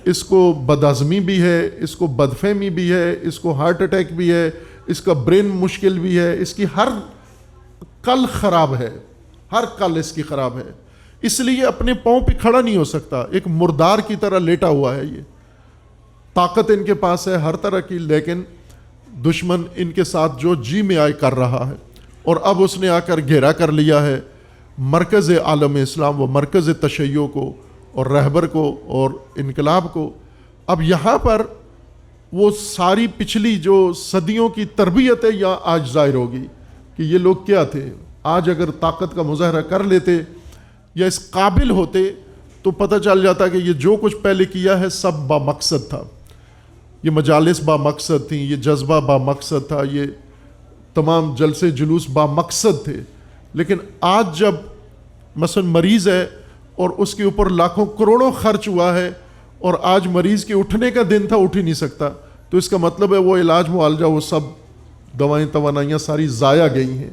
A: اس کو بدہضمی بھی ہے، اس کو بدفہمی بھی ہے، اس کو ہارٹ اٹیک بھی ہے، اس کا برین مشکل بھی ہے، اس کی ہر کل خراب ہے، ہر کل اس کی خراب ہے. اس لیے اپنے پاؤں پہ کھڑا نہیں ہو سکتا، ایک مردار کی طرح لیٹا ہوا ہے. یہ طاقت ان کے پاس ہے ہر طرح کی، لیکن دشمن ان کے ساتھ جو جی میں آئے کر رہا ہے. اور اب اس نے آ کر گھیرا کر لیا ہے مرکز عالم اسلام، وہ مرکز تشیع کو اور رہبر کو اور انقلاب کو. اب یہاں پر وہ ساری پچھلی جو صدیوں کی تربیت ہے یا آج ظاہر ہوگی کہ یہ لوگ کیا تھے. آج اگر طاقت کا مظاہرہ کر لیتے یا اس قابل ہوتے تو پتہ چل جاتا کہ یہ جو کچھ پہلے کیا ہے سب با مقصد تھا. یہ مجالس با مقصد تھیں، یہ جذبہ با مقصد تھا، یہ تمام جلسے جلوس با مقصد تھے. لیکن آج جب مثلا مریض ہے اور اس کے اوپر لاکھوں کروڑوں خرچ ہوا ہے اور آج مریض کے اٹھنے کا دن تھا، اٹھ ہی نہیں سکتا، تو اس کا مطلب ہے وہ علاج معالجہ، وہ سب دوائیں توانائیاں ساری ضائع گئی ہیں.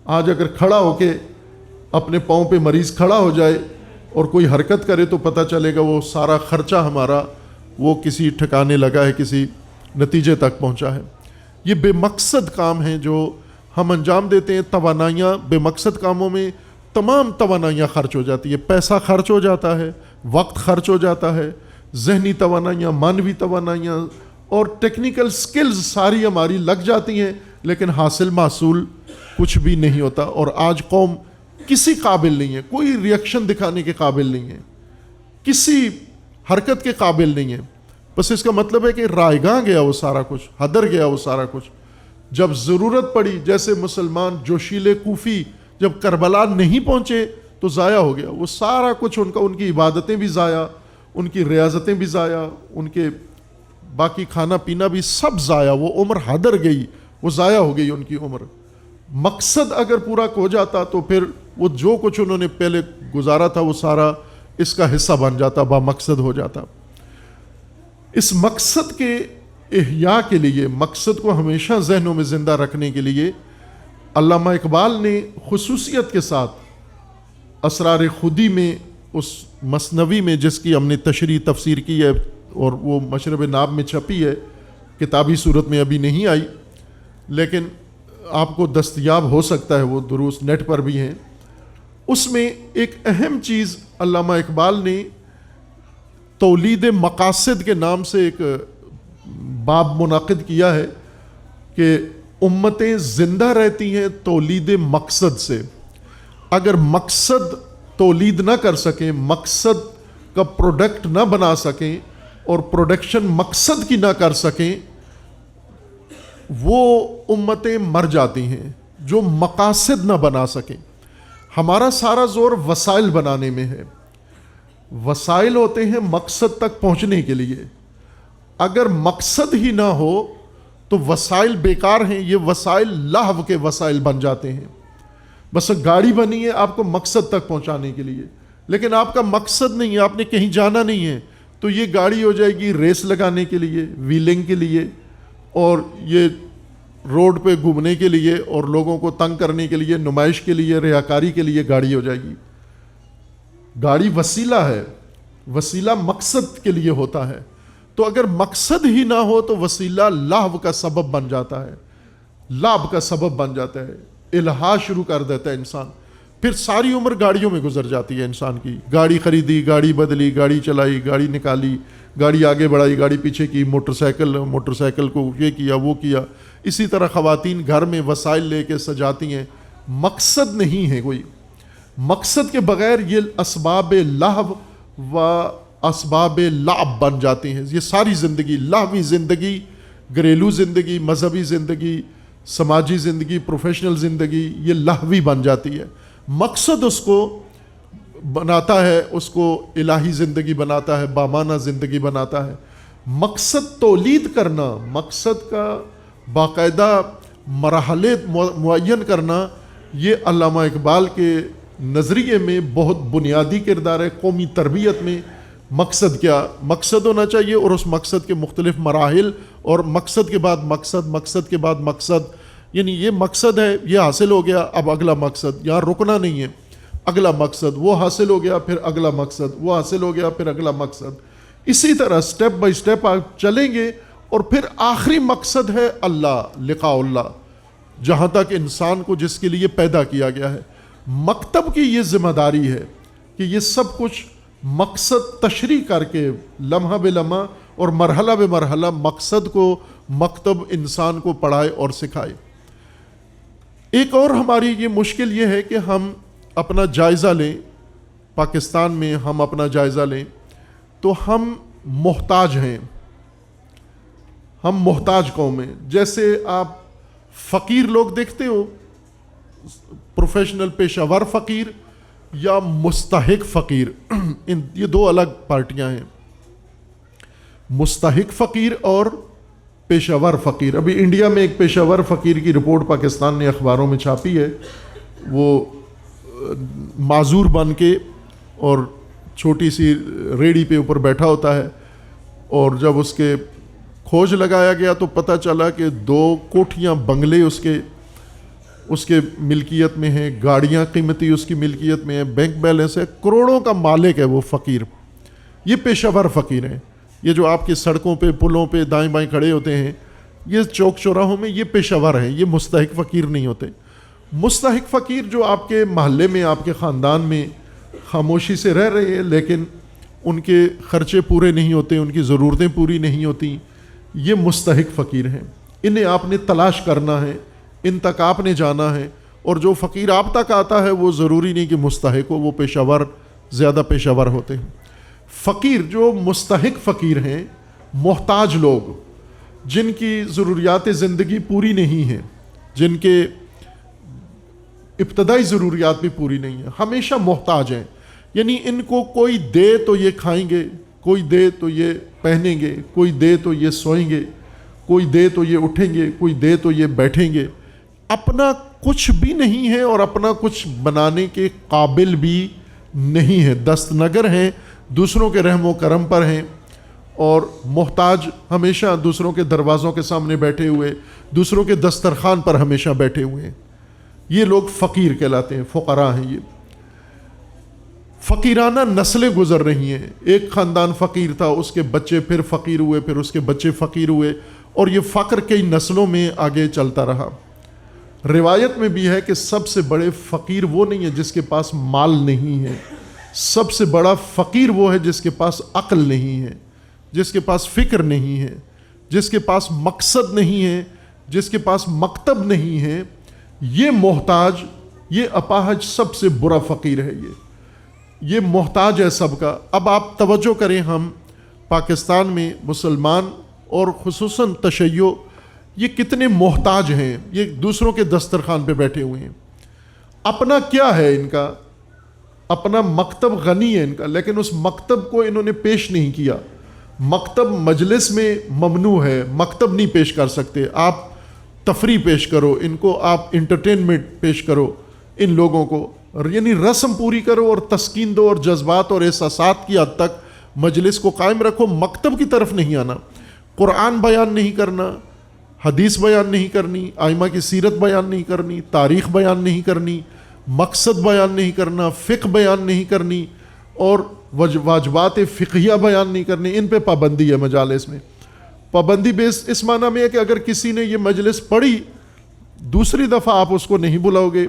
A: آج اگر کھڑا ہو کے اپنے پاؤں پہ مریض کھڑا ہو جائے اور کوئی حرکت کرے تو پتہ چلے گا وہ سارا خرچہ ہمارا وہ کسی ٹھکانے لگا ہے، کسی نتیجے تک پہنچا ہے. یہ بے مقصد کام ہیں جو ہم انجام دیتے ہیں. توانائیاں بے مقصد کاموں میں تمام توانائیاں خرچ ہو جاتی ہے. پیسہ خرچ ہو جاتا ہے، وقت خرچ ہو جاتا ہے، ذہنی توانائیاں، مانوی توانائیاں اور ٹیکنیکل سکلز ساری ہماری لگ جاتی ہیں، لیکن حاصل محصول کچھ بھی نہیں ہوتا. اور آج قوم کسی قابل نہیں ہے، کوئی ریئیکشن دکھانے کے قابل نہیں ہے، کسی حرکت کے قابل نہیں ہے. بس اس کا مطلب ہے کہ رائگاں گیا وہ سارا کچھ، ہدر گیا وہ سارا کچھ. جب ضرورت پڑی، جیسے مسلمان جوشیلے کوفی جب کربلا نہیں پہنچے تو ضائع ہو گیا وہ سارا کچھ. ان کی عبادتیں بھی ضائع، ان کی ریاضتیں بھی ضائع، ان کے باقی کھانا پینا بھی سب ضائع، وہ عمر ہدر گئی، وہ ضائع ہو گئی ان کی عمر۔ مقصد اگر پورا ہو جاتا تو پھر وہ جو کچھ انہوں نے پہلے گزارا تھا وہ سارا اس کا حصہ بن جاتا، با مقصد ہو جاتا۔ اس مقصد کے احیاء کے لیے، مقصد کو ہمیشہ ذہنوں میں زندہ رکھنے کے لیے علامہ اقبال نے خصوصیت کے ساتھ اسرار خودی میں اس مثنوی میں، جس کی ہم نے تشریح تفسیر کی ہے اور وہ مشرب ناب میں چھپی ہے، کتابی صورت میں ابھی نہیں آئی لیکن آپ کو دستیاب ہو سکتا ہے، وہ دروس نیٹ پر بھی ہیں۔ اس میں ایک اہم چیز علامہ اقبال نے تولید مقاصد کے نام سے ایک باب منعقد کیا ہے کہ امتیں زندہ رہتی ہیں تولید مقصد سے۔ اگر مقصد تولید نہ کر سکیں، مقصد کا پروڈکٹ نہ بنا سکیں اور پروڈکشن مقصد کی نہ کر سکیں، وہ امتیں مر جاتی ہیں جو مقاصد نہ بنا سکیں۔ ہمارا سارا زور وسائل بنانے میں ہے، وسائل ہوتے ہیں مقصد تک پہنچنے کے لیے۔ اگر مقصد ہی نہ ہو تو وسائل بیکار ہیں، یہ وسائل لہو کے وسائل بن جاتے ہیں۔ بس گاڑی بنی ہے آپ کو مقصد تک پہنچانے کے لیے، لیکن آپ کا مقصد نہیں ہے، آپ نے کہیں جانا نہیں ہے، تو یہ گاڑی ہو جائے گی ریس لگانے کے لیے، ویلنگ کے لیے، اور یہ روڈ پہ گھومنے کے لیے اور لوگوں کو تنگ کرنے کے لیے، نمائش کے لیے، ریاکاری کے لیے گاڑی ہو جائے گی۔ گاڑی وسیلہ ہے، وسیلہ مقصد کے لیے ہوتا ہے۔ تو اگر مقصد ہی نہ ہو تو وسیلہ لہو کا سبب بن جاتا ہے، لعب کا سبب بن جاتا ہے، الہا شروع کر دیتا ہے انسان۔ پھر ساری عمر گاڑیوں میں گزر جاتی ہے انسان کی، گاڑی خریدی، گاڑی بدلی، گاڑی چلائی، گاڑی نکالی، گاڑی آگے بڑھائی، گاڑی پیچھے کی، موٹر سائیکل کو یہ کیا وہ کیا۔ اسی طرح خواتین گھر میں وسائل لے کے سجاتی ہیں، مقصد نہیں ہے کوئی۔ مقصد کے بغیر یہ اسباب لہو و اسباب لعب بن جاتے ہیں۔ یہ ساری زندگی، لہوی زندگی، گھریلو زندگی، مذہبی زندگی، سماجی زندگی، پروفیشنل زندگی، یہ لہوی بن جاتی ہے۔ مقصد اس کو بناتا ہے، اس کو الہی زندگی بناتا ہے، بامانہ زندگی بناتا ہے۔ مقصد تولید کرنا، مقصد کا باقاعدہ مرحلے معین کرنا، یہ علامہ اقبال کے نظریے میں بہت بنیادی کردار ہے۔ قومی تربیت میں مقصد کیا، مقصد ہونا چاہیے اور اس مقصد کے مختلف مراحل، اور مقصد کے بعد مقصد، مقصد کے بعد مقصد، یعنی یہ مقصد ہے، یہ حاصل ہو گیا، اب اگلا مقصد، یہاں رکنا نہیں ہے، اگلا مقصد، وہ حاصل ہو گیا پھر اگلا مقصد، وہ حاصل ہو گیا پھر اگلا مقصد۔ اسی طرح سٹیپ بائی سٹیپ آپ چلیں گے، اور پھر آخری مقصد ہے اللہ، لقاء اللہ، جہاں تک انسان کو جس کے لیے پیدا کیا گیا ہے۔ مکتب کی یہ ذمہ داری ہے کہ یہ سب کچھ مقصد تشریح کر کے لمحہ بے لمحہ اور مرحلہ بے مرحلہ مقصد کو مکتب انسان کو پڑھائے اور سکھائے۔ ایک اور ہماری یہ مشکل یہ ہے کہ ہم اپنا جائزہ لیں، پاکستان میں ہم اپنا جائزہ لیں تو ہم محتاج ہیں، ہم محتاج قوم ہیں۔ جیسے آپ فقیر لوگ دیکھتے ہو، پروفیشنل پیشہ ور فقیر یا مستحق فقیر، یہ دو الگ پارٹیاں ہیں، مستحق فقیر اور پیشہ ور فقیر۔ ابھی انڈیا میں ایک پیشہ ور فقیر کی رپورٹ پاکستان نے اخباروں میں چھاپی ہے، وہ معذور بن کے اور چھوٹی سی ریڑھی پہ اوپر بیٹھا ہوتا ہے، اور جب اس کے کھوج لگایا گیا تو پتہ چلا کہ 2 کوٹھیاں بنگلے اس کے ملکیت میں ہیں، گاڑیاں قیمتی اس کی ملکیت میں ہیں، بینک بیلنس ہے، کروڑوں کا مالک ہے وہ فقیر۔ یہ پیشہ ور فقیر ہیں، یہ جو آپ کی سڑکوں پہ پلوں پہ دائیں بائیں کھڑے ہوتے ہیں، یہ چوک چوراہوں میں، یہ پیشہ ور ہیں، یہ مستحق فقیر نہیں ہوتے۔ مستحق فقیر جو آپ کے محلے میں، آپ کے خاندان میں خاموشی سے رہ رہے ہیں، لیکن ان کے خرچے پورے نہیں ہوتے، ان کی ضرورتیں پوری نہیں ہوتی، یہ مستحق فقیر ہیں۔ انہیں آپ نے تلاش کرنا ہے، ان تک آپ نے جانا ہے، اور جو فقیر آپ تک آتا ہے وہ ضروری نہیں کہ مستحق ہو، وہ پیشہ ور، زیادہ پیشہ ور ہوتے ہیں۔ فقیر جو مستحق فقیر ہیں، محتاج لوگ جن کی ضروریات زندگی پوری نہیں ہیں، جن کے ابتدائی ضروریات بھی پوری نہیں ہیں، ہمیشہ محتاج ہیں، یعنی ان کو کوئی دے تو یہ کھائیں گے، کوئی دے تو یہ پہنیں گے، کوئی دے تو یہ سوئیں گے، کوئی دے تو یہ اٹھیں گے، کوئی دے تو یہ بیٹھیں گے. اپنا کچھ بھی نہیں ہے اور اپنا کچھ بنانے کے قابل بھی نہیں ہے. دست نگر ہیں، دوسروں کے رحم و کرم پر ہیں، اور محتاج ہمیشہ دوسروں کے دروازوں کے سامنے بیٹھے ہوئے، دوسروں کے دسترخوان پر ہمیشہ بیٹھے ہوئے ہیں. یہ لوگ فقیر کہلاتے ہیں، فقراء ہیں. یہ فقیرانہ نسلیں گزر رہی ہیں. ایک خاندان فقیر تھا، اس کے بچے پھر فقیر ہوئے، پھر اس کے بچے فقیر ہوئے، اور یہ فقر کئی نسلوں میں آگے چلتا رہا. روایت میں بھی ہے کہ سب سے بڑے فقیر وہ نہیں ہے جس کے پاس مال نہیں ہے، سب سے بڑا فقیر وہ ہے جس کے پاس عقل نہیں ہے، جس کے پاس فکر نہیں ہے، جس کے پاس مقصد نہیں ہے، جس کے پاس مکتب نہیں ہے. یہ محتاج، یہ اپاہج سب سے برا فقیر ہے. یہ محتاج ہے سب کا. اب آپ توجہ کریں، ہم پاکستان میں مسلمان اور خصوصاً تشیع یہ کتنے محتاج ہیں. یہ دوسروں کے دسترخوان پہ بیٹھے ہوئے ہیں. اپنا کیا ہے ان کا؟ اپنا مکتب غنی ہے ان کا، لیکن اس مکتب کو انہوں نے پیش نہیں کیا. مکتب مجلس میں ممنوع ہے، مکتب نہیں پیش کر سکتے. آپ تفریح پیش کرو ان کو، آپ انٹرٹینمنٹ پیش کرو ان لوگوں کو، یعنی رسم پوری کرو اور تسکین دو اور جذبات اور احساسات کی حد تک مجلس کو قائم رکھو. مکتب کی طرف نہیں آنا، قرآن بیان نہیں کرنا، حدیث بیان نہیں کرنی، ائمہ کی سیرت بیان نہیں کرنی، تاریخ بیان نہیں کرنی، مقصد بیان نہیں کرنا، فقہ بیان نہیں کرنی، اور واجبات فقہیہ بیان نہیں کرنی. ان پہ پابندی ہے مجالس میں. پابندی بیس اس معنی میں ہے کہ اگر کسی نے یہ مجلس پڑھی، دوسری دفعہ آپ اس کو نہیں بلاؤ گے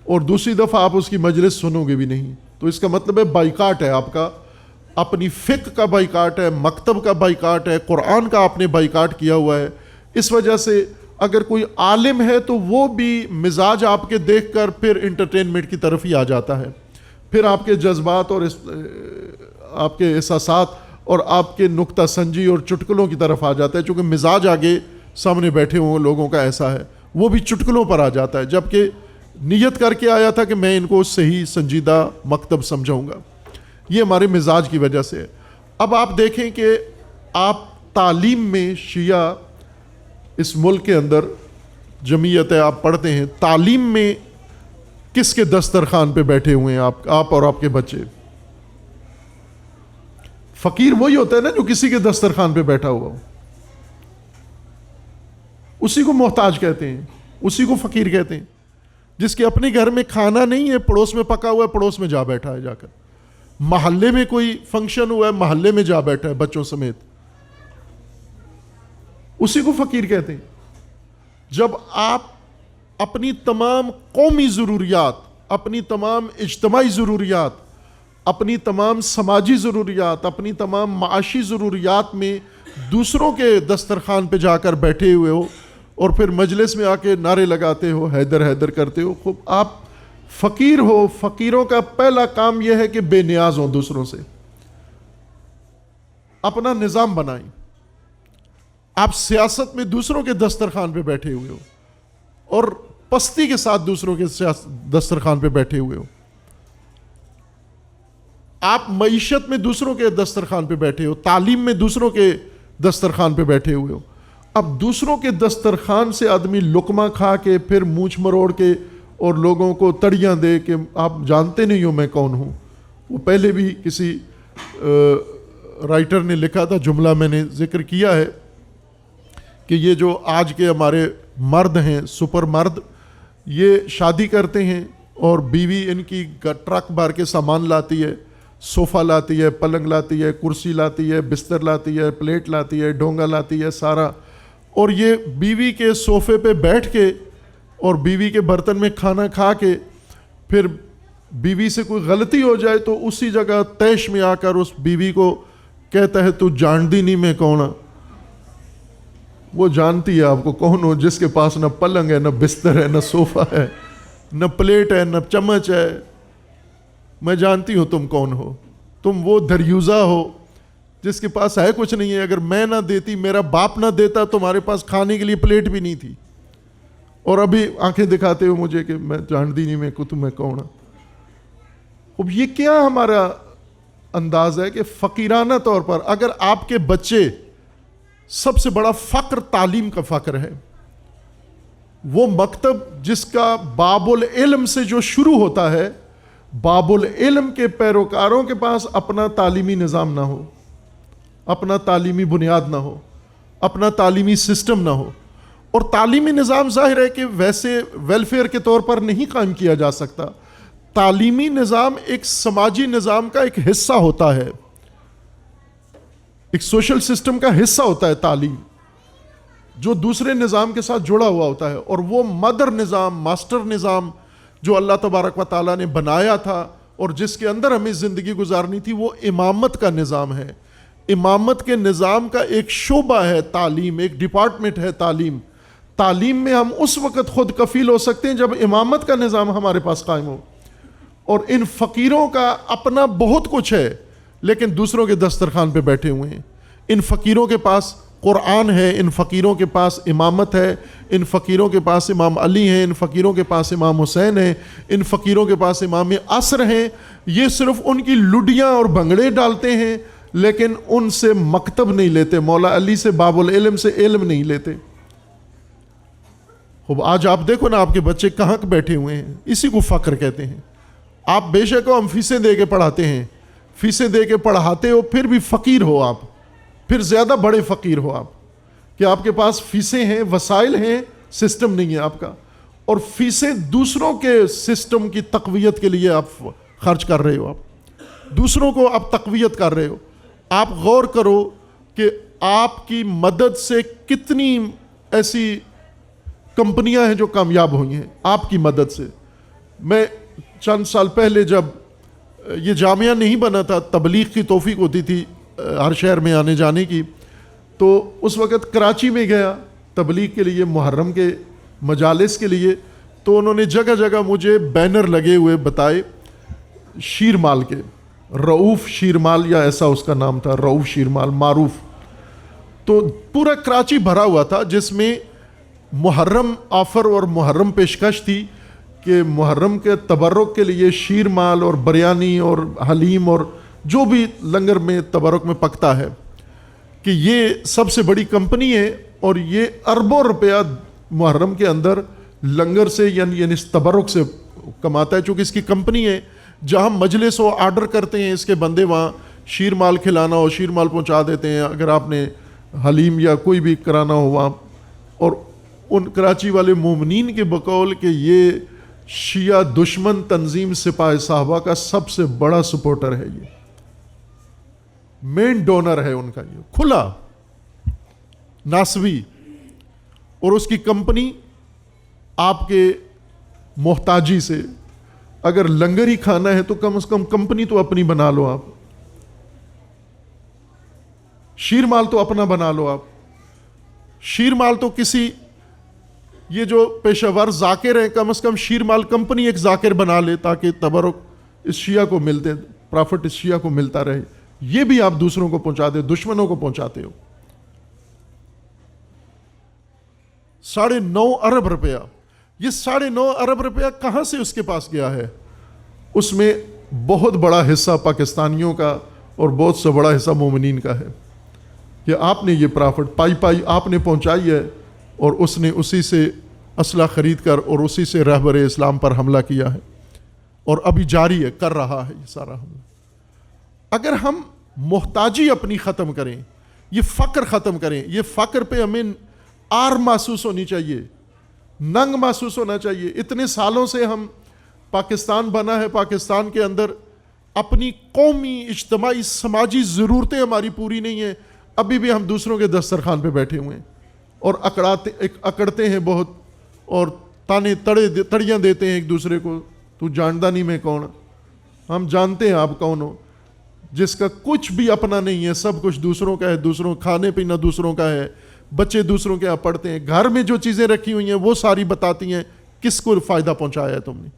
A: اور دوسری دفعہ آپ اس کی مجلس سنو گے بھی نہیں. تو اس کا مطلب ہے بائیکاٹ ہے آپ کا، اپنی فقہ کا بائیکاٹ ہے، مکتب کا بائیکاٹ ہے، قرآن کا آپ نے بائیکاٹ کیا ہوا ہے. اس وجہ سے اگر کوئی عالم ہے تو وہ بھی مزاج آپ کے دیکھ کر پھر انٹرٹینمنٹ کی طرف ہی آ جاتا ہے، پھر آپ کے جذبات اور آپ کے احساسات اور آپ کے نکتہ سنجی اور چٹکلوں کی طرف آ جاتا ہے. چونکہ مزاج آگے سامنے بیٹھے ہوں لوگوں کا ایسا ہے، وہ بھی چٹکلوں پر آ جاتا ہے، جبکہ نیت کر کے آیا تھا کہ میں ان کو صحیح سنجیدہ مکتب سمجھاؤں گا. یہ ہمارے مزاج کی وجہ سے ہے. اب آپ دیکھیں کہ آپ تعلیم میں شیعہ اس ملک کے اندر جمعیت ہے، آپ پڑھتے ہیں، تعلیم میں کس کے دسترخوان پہ بیٹھے ہوئے ہیں آپ اور آپ کے بچے؟ فقیر وہی ہوتا ہے نا جو کسی کے دسترخوان پہ بیٹھا ہوا ہو، اسی کو محتاج کہتے ہیں، اسی کو فقیر کہتے ہیں. جس کے اپنے گھر میں کھانا نہیں ہے، پڑوس میں پکا ہوا ہے، پڑوس میں جا بیٹھا ہے، جا کر محلے میں کوئی فنکشن ہوا ہے، محلے میں جا بیٹھا ہے بچوں سمیت، اسی کو فقیر کہتے ہیں. جب آپ اپنی تمام قومی ضروریات، اپنی تمام اجتماعی ضروریات، اپنی تمام سماجی ضروریات، اپنی تمام معاشی ضروریات میں دوسروں کے دسترخوان پہ جا کر بیٹھے ہوئے ہو اور پھر مجلس میں آ کے نعرے لگاتے ہو، حیدر حیدر کرتے ہو، خوب آپ فقیر ہو. فقیروں کا پہلا کام یہ ہے کہ بے نیاز ہوں دوسروں سے، اپنا نظام بنائیں. آپ سیاست میں دوسروں کے دسترخوان پہ بیٹھے ہوئے ہو اور پستی کے ساتھ دوسروں کے دسترخوان پہ بیٹھے ہوئے ہو. آپ معیشت میں دوسروں کے دسترخوان پہ بیٹھے ہو، تعلیم میں دوسروں کے دسترخوان پہ بیٹھے ہوئے ہو. اب دوسروں کے دسترخوان سے آدمی لقمہ کھا کے پھر مونچھ مروڑ کے اور لوگوں کو تڑیاں دے کہ آپ جانتے نہیں ہو میں کون ہوں. وہ پہلے بھی کسی رائٹر نے لکھا تھا، جملہ میں نے ذکر کیا ہے کہ یہ جو آج کے ہمارے مرد ہیں، سپر مرد، یہ شادی کرتے ہیں اور بیوی ان کی ٹرک بھر کے سامان لاتی ہے، صوفہ لاتی ہے، پلنگ لاتی ہے، کرسی لاتی ہے، بستر لاتی ہے، پلیٹ لاتی ہے، ڈونگا لاتی ہے، سارا. اور یہ بیوی کے صوفے پہ بیٹھ کے اور بیوی کے برتن میں کھانا کھا کے پھر بیوی سے کوئی غلطی ہو جائے تو اسی جگہ تیش میں آ کر اس بیوی کو کہتا ہے تو جانتی نہیں میں کون ہوں. وہ جانتی ہے آپ کو کون ہو، جس کے پاس نہ پلنگ ہے، نہ بستر ہے، نہ صوفہ ہے، نہ پلیٹ ہے، نہ چمچ ہے. میں جانتی ہوں تم کون ہو. تم وہ دریوزہ ہو جس کے پاس ہے کچھ نہیں ہے. اگر میں نہ دیتی، میرا باپ نہ دیتا، تمہارے پاس کھانے کے لیے پلیٹ بھی نہیں تھی، اور ابھی آنکھیں دکھاتے ہو مجھے کہ میں جانتی نہیں میں تمہیں کون ہوں. اب یہ کیا ہمارا انداز ہے کہ فقیرانہ طور پر اگر آپ کے بچے، سب سے بڑا فقر تعلیم کا فقر ہے، وہ مکتب جس کا باب العلم سے جو شروع ہوتا ہے، باب العلم کے پیروکاروں کے پاس اپنا تعلیمی نظام نہ ہو، اپنا تعلیمی بنیاد نہ ہو، اپنا تعلیمی سسٹم نہ ہو. اور تعلیمی نظام ظاہر ہے کہ ویسے ویلفیئر کے طور پر نہیں قائم کیا جا سکتا. تعلیمی نظام ایک سماجی نظام کا ایک حصہ ہوتا ہے، ایک سوشل سسٹم کا حصہ ہوتا ہے تعلیم، جو دوسرے نظام کے ساتھ جڑا ہوا ہوتا ہے. اور وہ مدر نظام، ماسٹر نظام جو اللہ تبارک و تعالیٰ نے بنایا تھا اور جس کے اندر ہمیں زندگی گزارنی تھی، وہ امامت کا نظام ہے. امامت کے نظام کا ایک شعبہ ہے تعلیم، ایک ڈپارٹمنٹ ہے تعلیم. تعلیم میں ہم اس وقت خود کفیل ہو سکتے ہیں جب امامت کا نظام ہمارے پاس قائم ہو. اور ان فقیروں کا اپنا بہت کچھ ہے لیکن دوسروں کے دسترخوان پہ بیٹھے ہوئے ہیں. ان فقیروں کے پاس قرآن ہے، ان فقیروں کے پاس امامت ہے، ان فقیروں کے پاس امام علی ہیں، ان فقیروں کے پاس امام حسین ہیں، ان فقیروں کے پاس امام عصر ہیں. یہ صرف ان کی لڈیاں اور بھنگڑے ڈالتے ہیں لیکن ان سے مکتب نہیں لیتے، مولا علی سے، باب العلم سے علم نہیں لیتے. خوب آج آپ دیکھو نا آپ کے بچے کہاں بیٹھے ہوئے ہیں، اسی کو فقر کہتے ہیں. آپ بے شک ہم فیسیں دے کے پڑھاتے ہیں، فیسیں دے کے پڑھاتے ہو، پھر بھی فقیر ہو آپ، پھر زیادہ بڑے فقیر ہو آپ کہ آپ کے پاس فیسیں ہیں، وسائل ہیں، سسٹم نہیں ہے آپ کا. اور فیسیں دوسروں کے سسٹم کی تقویت کے لیے آپ خرچ کر رہے ہو، آپ دوسروں کو آپ تقویت کر رہے ہو. آپ غور کرو کہ آپ کی مدد سے کتنی ایسی کمپنیاں ہیں جو کامیاب ہوئی ہیں آپ کی مدد سے. میں چند سال پہلے جب یہ جامعہ نہیں بنا تھا، تبلیغ کی توفیق ہوتی تھی ہر شہر میں آنے جانے کی، تو اس وقت کراچی میں گیا تبلیغ کے لیے، محرم کے مجالس کے لیے. تو انہوں نے جگہ جگہ مجھے بینر لگے ہوئے بتائے شیرمال کے، رؤوف شیرمال یا ایسا اس کا نام تھا، رؤوف شیرمال معروف. تو پورا کراچی بھرا ہوا تھا جس میں محرم آفر اور محرم پیشکش تھی کہ محرم کے تبرک کے لیے شیرمال اور بریانی اور حلیم اور جو بھی لنگر میں تبرک میں پکتا ہے کہ یہ سب سے بڑی کمپنی ہے اور یہ اربوں روپیہ محرم کے اندر لنگر سے یعنی اس تبرک سے کماتا ہے. چونکہ اس کی کمپنی ہے، جہاں مجلس ہو آرڈر کرتے ہیں اس کے بندے، وہاں شیرمال کھلانا ہو شیرمال پہنچا دیتے ہیں، اگر آپ نے حلیم یا کوئی بھی کرانا ہو وہاں. اور ان کراچی والے مومنین کے بقول کہ یہ شیعہ دشمن تنظیم سپاہ صحابہ کا سب سے بڑا سپورٹر ہے، یہ مین ڈونر ہے ان کا، یہ کھلا ناسوی. اور اس کی کمپنی آپ کے محتاجی سے، اگر لنگر ہی کھانا ہے تو کم از کم کمپنی تو اپنی بنا لو، آپ شیرمال تو اپنا بنا لو. آپ شیرمال تو کسی یہ جو پیشہ ور ذاکر ہیں کم از کم شیرمال کمپنی ایک ذاکر بنا لے تاکہ تبرک اس شیعہ کو ملتے، پرافٹ اس شیعہ کو ملتا رہے. یہ بھی آپ دوسروں کو پہنچا دے، دشمنوں کو پہنچاتے ہو. 9.5 ارب روپیہ، یہ 9.5 ارب روپیہ کہاں سے اس کے پاس گیا ہے؟ اس میں بہت بڑا حصہ پاکستانیوں کا اور بہت سا بڑا حصہ مومنین کا ہے کہ آپ نے یہ پرافٹ پائی آپ نے پہنچائی ہے اور اس نے اسی سے اسلحہ خرید کر اور اسی سے رہبر اسلام پر حملہ کیا ہے اور ابھی جاری ہے، کر رہا ہے یہ سارا حملہ. اگر ہم محتاجی اپنی ختم کریں، یہ فقر ختم کریں، یہ فقر پہ ہمیں آر محسوس ہونی چاہیے، ننگ محسوس ہونا چاہیے. اتنے سالوں سے ہم پاکستان بنا ہے، پاکستان کے اندر اپنی قومی اجتماعی سماجی ضرورتیں ہماری پوری نہیں ہیں، ابھی بھی ہم دوسروں کے دسترخوان پہ بیٹھے ہوئے ہیں اور اکڑتے ہیں بہت اور تانے تڑیاں دیتے ہیں ایک دوسرے کو. تو جانتا نہیں میں کون، ہم جانتے ہیں آپ کون ہو. جس کا کچھ بھی اپنا نہیں ہے، سب کچھ دوسروں کا ہے، دوسروں کھانے پینا دوسروں کا ہے، بچے دوسروں کے یہاں پڑھتے ہیں، گھر میں جو چیزیں رکھی ہوئی ہیں وہ ساری بتاتی ہیں کس کو فائدہ پہنچایا ہے تم نے.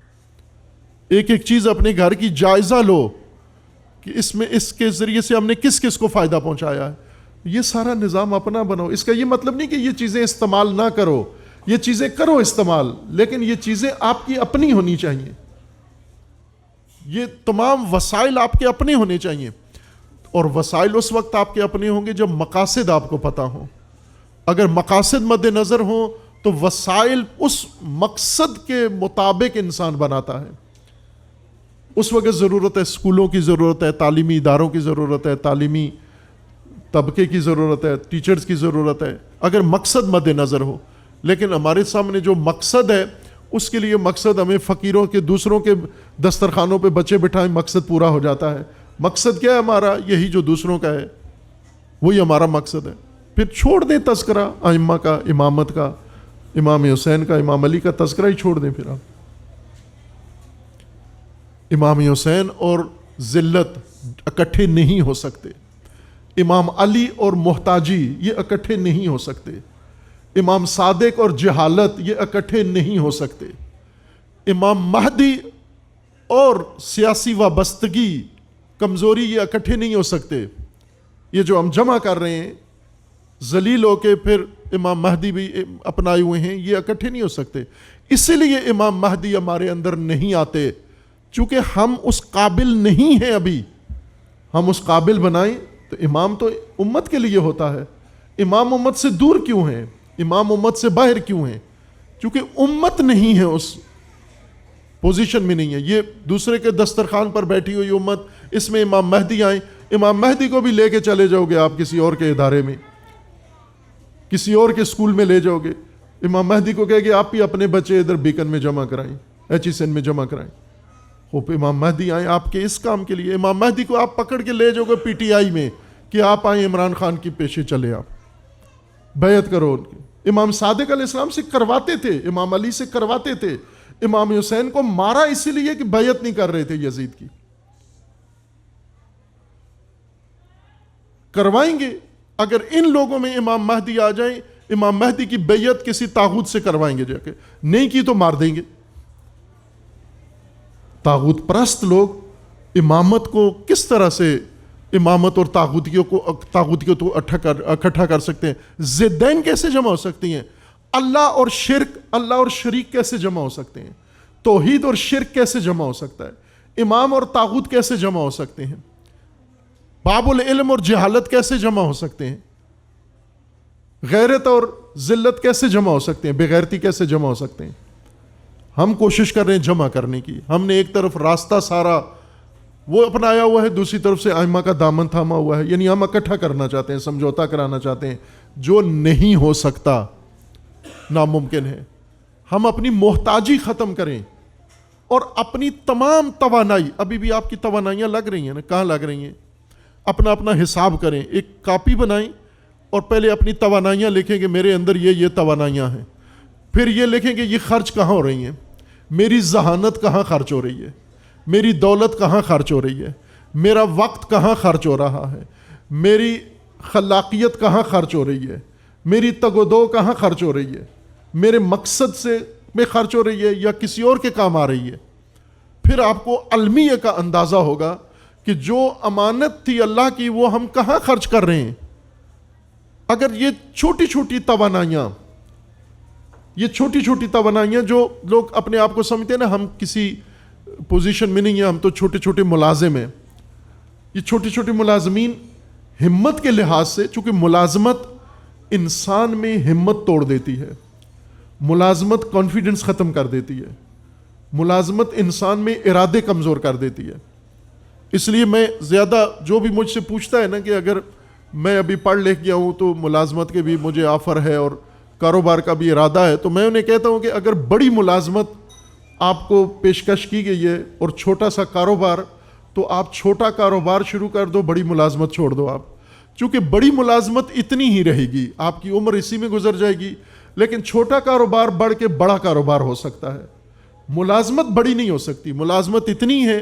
A: ایک ایک چیز اپنے گھر کی جائزہ لو کہ اس کے ذریعے سے ہم نے کس کس کو فائدہ پہنچایا ہے. یہ سارا نظام اپنا بناؤ. اس کا یہ مطلب نہیں کہ یہ چیزیں استعمال نہ کرو، یہ چیزیں کرو استعمال، لیکن یہ چیزیں آپ کی اپنی ہونی چاہیے، یہ تمام وسائل آپ کے اپنے ہونے چاہیے. اور وسائل اس وقت آپ کے اپنے ہوں گے جب مقاصد آپ کو پتہ ہوں. اگر مقاصد مد نظر ہوں تو وسائل اس مقصد کے مطابق انسان بناتا ہے. اس وقت ضرورت ہے اسکولوں کی ضرورت ہے, تعلیمی اداروں کی ضرورت ہے, تعلیمی طبقے کی ضرورت ہے, ٹیچرز کی ضرورت ہے, اگر مقصد مد نظر ہو. لیکن ہمارے سامنے جو مقصد ہے اس کے لیے مقصد ہمیں فقیروں کے دوسروں کے دسترخوانوں پہ بچے بٹھائیں, مقصد پورا ہو جاتا ہے. مقصد کیا ہے ہمارا؟ یہی جو دوسروں کا ہے وہی ہمارا مقصد ہے. پھر چھوڑ دیں تذکرہ ائمہ کا, امامت کا, امام حسین کا, امام علی کا تذکرہ ہی چھوڑ دیں. پھر آپ امام حسین اور ذلت اکٹھے نہیں ہو سکتے. امام علی اور محتاجی یہ اکٹھے نہیں ہو سکتے. امام صادق اور جہالت یہ اکٹھے نہیں ہو سکتے. امام مہدی اور سیاسی وابستگی, کمزوری یہ اکٹھے نہیں ہو سکتے. یہ جو ہم جمع کر رہے ہیں ذلیل ہو کے پھر امام مہدی بھی اپنائے ہوئے ہیں, یہ اکٹھے نہیں ہو سکتے. اسی لیے امام مہدی ہمارے اندر نہیں آتے, چونکہ ہم اس قابل نہیں ہیں. ابھی ہم اس قابل بنائیں تو امام تو امت کے لیے ہوتا ہے. امام امت سے دور کیوں ہیں؟ امام امت سے باہر کیوں ہیں؟ چونکہ امت نہیں ہے, اس پوزیشن میں نہیں ہے. یہ دوسرے کے دسترخوان پر بیٹھی ہوئی امت, اس میں امام مہدی آئیں, امام مہدی کو بھی لے کے چلے جاؤ گے آپ کسی اور کے ادارے میں, کسی اور کے اسکول میں لے جاؤ گے. امام مہدی کو کہے گے آپ بھی اپنے بچے ادھر بیکن میں جمع کرائیں, HSN میں جمع کرائیں. خوب امام مہدی آئیں آپ کے اس کام کے لیے. امام مہدی کو آپ پکڑ کے لے جاؤ گے PTI میں کہ آپ آئیں عمران خان کی پیچھے چلے, آپ بیعت کرو ان کی. امام صادق علیہ السلام سے کرواتے تھے, امام علی سے کرواتے تھے. امام حسین کو مارا اسی لیے کہ بیعت نہیں کر رہے تھے یزید کی. کروائیں گے اگر ان لوگوں میں امام مہدی آ جائیں, امام مہدی کی بیعت کسی طاغوت سے کروائیں گے جا کے, نہیں کی تو مار دیں گے. طاغوت پرست لوگ امامت کو کس طرح سے امامت اور طاغوتیوں کو اکٹھا کر سکتے ہیں؟ ضدین کیسے جمع ہو سکتی ہیں؟ اللہ اور شرک, اللہ اور شریک کیسے جمع ہو سکتے ہیں؟ توحید اور شرک کیسے جمع ہو سکتا ہے؟ امام اور طاغوت کیسے جمع ہو سکتے ہیں؟ باب العلم اور جہالت کیسے جمع ہو سکتے ہیں؟ غیرت اور ذلت کیسے جمع ہو سکتے ہیں؟ بغیرتی کیسے جمع ہو سکتے ہیں؟ ہم کوشش کر رہے ہیں جمع کرنے کی. ہم نے ایک طرف راستہ سارا وہ اپنایا ہوا ہے, دوسری طرف سے ائمہ کا دامن تھاما ہوا ہے. یعنی ہم اکٹھا کرنا چاہتے ہیں, سمجھوتا کرانا چاہتے ہیں, جو نہیں ہو سکتا, ناممکن ہے. ہم اپنی محتاجی ختم کریں اور اپنی تمام توانائی, ابھی بھی آپ کی توانائیاں لگ رہی ہیں نا, کہاں لگ رہی ہیں؟ اپنا حساب کریں, ایک کاپی بنائیں اور پہلے اپنی توانائیاں لکھیں کہ میرے اندر یہ توانائیاں ہیں. پھر یہ لکھیں کہ یہ خرچ کہاں ہو رہی ہیں, میری ذہانت کہاں خرچ ہو رہی ہے, میری دولت کہاں خرچ ہو رہی ہے, میرا وقت کہاں خرچ ہو رہا ہے, میری خلاقیت کہاں خرچ ہو رہی ہے, میری تگ و دو کہاں خرچ ہو رہی ہے, میرے مقصد سے میں خرچ ہو رہی ہے یا کسی اور کے کام آ رہی ہے. پھر آپ کو المیہ کا اندازہ ہوگا کہ جو امانت تھی اللہ کی وہ ہم کہاں خرچ کر رہے ہیں. اگر یہ چھوٹی چھوٹی توانائیاں جو لوگ اپنے آپ کو سمجھتے ہیں نا, ہم کسی پوزیشن میں نہیں ہیں, ہم تو چھوٹے چھوٹے ملازم ہیں. یہ چھوٹے چھوٹے ملازمین ہمت کے لحاظ سے, چونکہ ملازمت انسان میں ہمت توڑ دیتی ہے, ملازمت کانفیڈنس ختم کر دیتی ہے, ملازمت انسان میں ارادے کمزور کر دیتی ہے. اس لیے میں زیادہ, جو بھی مجھ سے پوچھتا ہے نا کہ اگر میں ابھی پڑھ لکھ گیا ہوں تو ملازمت کے بھی مجھے آفر ہے اور کاروبار کا بھی ارادہ ہے, تو میں انہیں کہتا ہوں کہ اگر بڑی ملازمت آپ کو پیشکش کی گئی ہے اور چھوٹا سا کاروبار, تو آپ چھوٹا کاروبار شروع کر دو, بڑی ملازمت چھوڑ دو آپ. چونکہ بڑی ملازمت اتنی ہی رہے گی, آپ کی عمر اسی میں گزر جائے گی, لیکن چھوٹا کاروبار بڑھ کے بڑا کاروبار ہو سکتا ہے. ملازمت بڑی نہیں ہو سکتی, ملازمت اتنی ہے.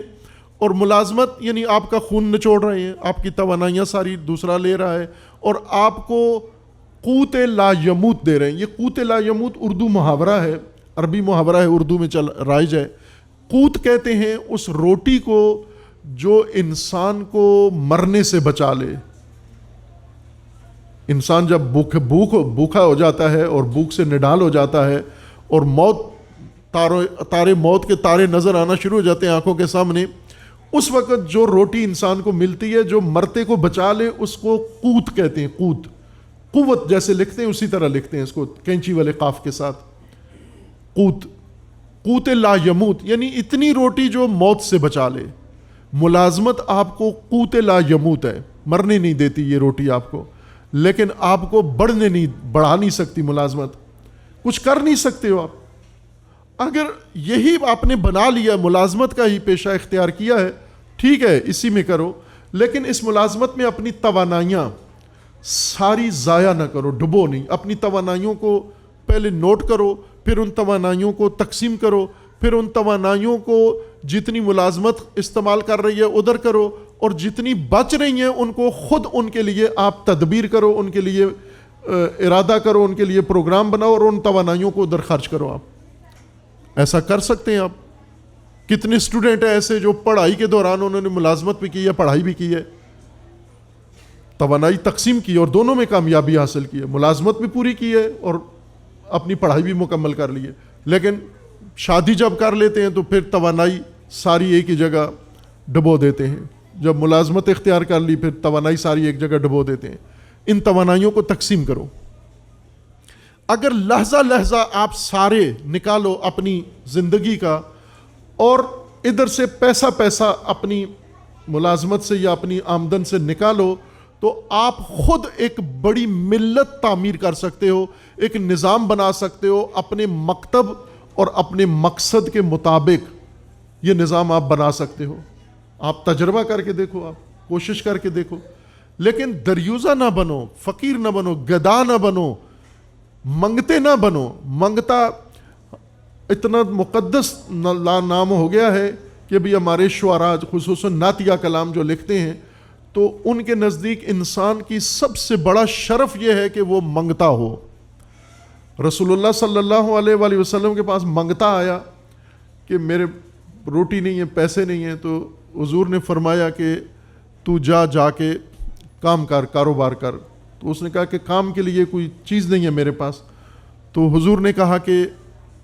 A: اور ملازمت یعنی آپ کا خون نچوڑ رہے ہیں, آپ کی توانائیاں ساری دوسرا لے رہا ہے اور آپ کو قوت لا یموت دے رہے ہیں. یہ قوت لا یموت اردو محاورہ ہے, عربی محاورہ ہے, اردو میں رائج ہے. قوت کہتے ہیں اس روٹی کو جو انسان کو مرنے سے بچا لے. انسان جب بھوکا ہو جاتا ہے اور بھوک سے نڈال ہو جاتا ہے اور موت, تارے موت کے تارے نظر آنا شروع ہو جاتے ہیں آنکھوں کے سامنے, اس وقت جو روٹی انسان کو ملتی ہے جو مرتے کو بچا لے اس کو قوت کہتے ہیں. قوت جیسے لکھتے ہیں اسی طرح لکھتے ہیں اس کو کینچی والے قاف کے ساتھ. قوت لا یموت یعنی اتنی روٹی جو موت سے بچا لے. ملازمت آپ کو قوت لا یموت ہے, مرنے نہیں دیتی یہ روٹی آپ کو, لیکن آپ کو بڑھا نہیں سکتی ملازمت, کچھ کر نہیں سکتے ہو آپ. اگر یہی آپ نے بنا لیا, ملازمت کا ہی پیشہ اختیار کیا ہے, ٹھیک ہے اسی میں کرو, لیکن اس ملازمت میں اپنی توانائیاں ساری ضائع نہ کرو, ڈبو نہیں. اپنی توانائیوں کو پہلے نوٹ کرو, پھر ان توانائیوں کو تقسیم کرو, پھر ان توانائیوں کو جتنی ملازمت استعمال کر رہی ہے ادھر کرو, اور جتنی بچ رہی ہیں ان کو خود ان کے لیے آپ تدبیر کرو, ان کے لیے ارادہ کرو, ان کے لیے پروگرام بناؤ اور ان توانائیوں کو ادھر خرچ کرو. آپ ایسا کر سکتے ہیں. آپ کتنے اسٹوڈنٹ ہیں ایسے جو پڑھائی کے دوران انہوں نے ملازمت بھی کی ہے, پڑھائی بھی کی ہے, توانائی تقسیم کی اور دونوں میں کامیابی حاصل کی ہے, ملازمت بھی پوری کی ہے اور اپنی پڑھائی بھی مکمل کر لی ہے. لیکن شادی جب کر لیتے ہیں تو پھر توانائی ساری ایک ہی جگہ ڈبو دیتے ہیں. جب ملازمت اختیار کر لی پھر توانائی ساری ایک جگہ ڈبو دیتے ہیں. ان توانائیوں کو تقسیم کرو. اگر لحظہ لحظہ آپ سارے نکالو اپنی زندگی کا اور ادھر سے پیسہ اپنی ملازمت سے یا اپنی آمدن سے نکالو, تو آپ خود ایک بڑی ملت تعمیر کر سکتے ہو, ایک نظام بنا سکتے ہو اپنے مکتب اور اپنے مقصد کے مطابق. یہ نظام آپ بنا سکتے ہو. آپ تجربہ کر کے دیکھو, آپ کوشش کر کے دیکھو. لیکن دریوزہ نہ بنو, فقیر نہ بنو, گدا نہ بنو, منگتے نہ بنو. منگتا اتنا مقدس نام ہو گیا ہے کہ بھی ہمارے شعراء خصوصاً نعتیہ کلام جو لکھتے ہیں تو ان کے نزدیک انسان کی سب سے بڑا شرف یہ ہے کہ وہ منگتا ہو. رسول اللہ صلی اللہ علیہ وآلہ وسلم کے پاس منگتا آیا کہ میرے روٹی نہیں ہے, پیسے نہیں ہیں, تو حضور نے فرمایا کہ تو جا کے کام کر, کاروبار کر. تو اس نے کہا کہ کام کے لیے کوئی چیز نہیں ہے میرے پاس. تو حضور نے کہا کہ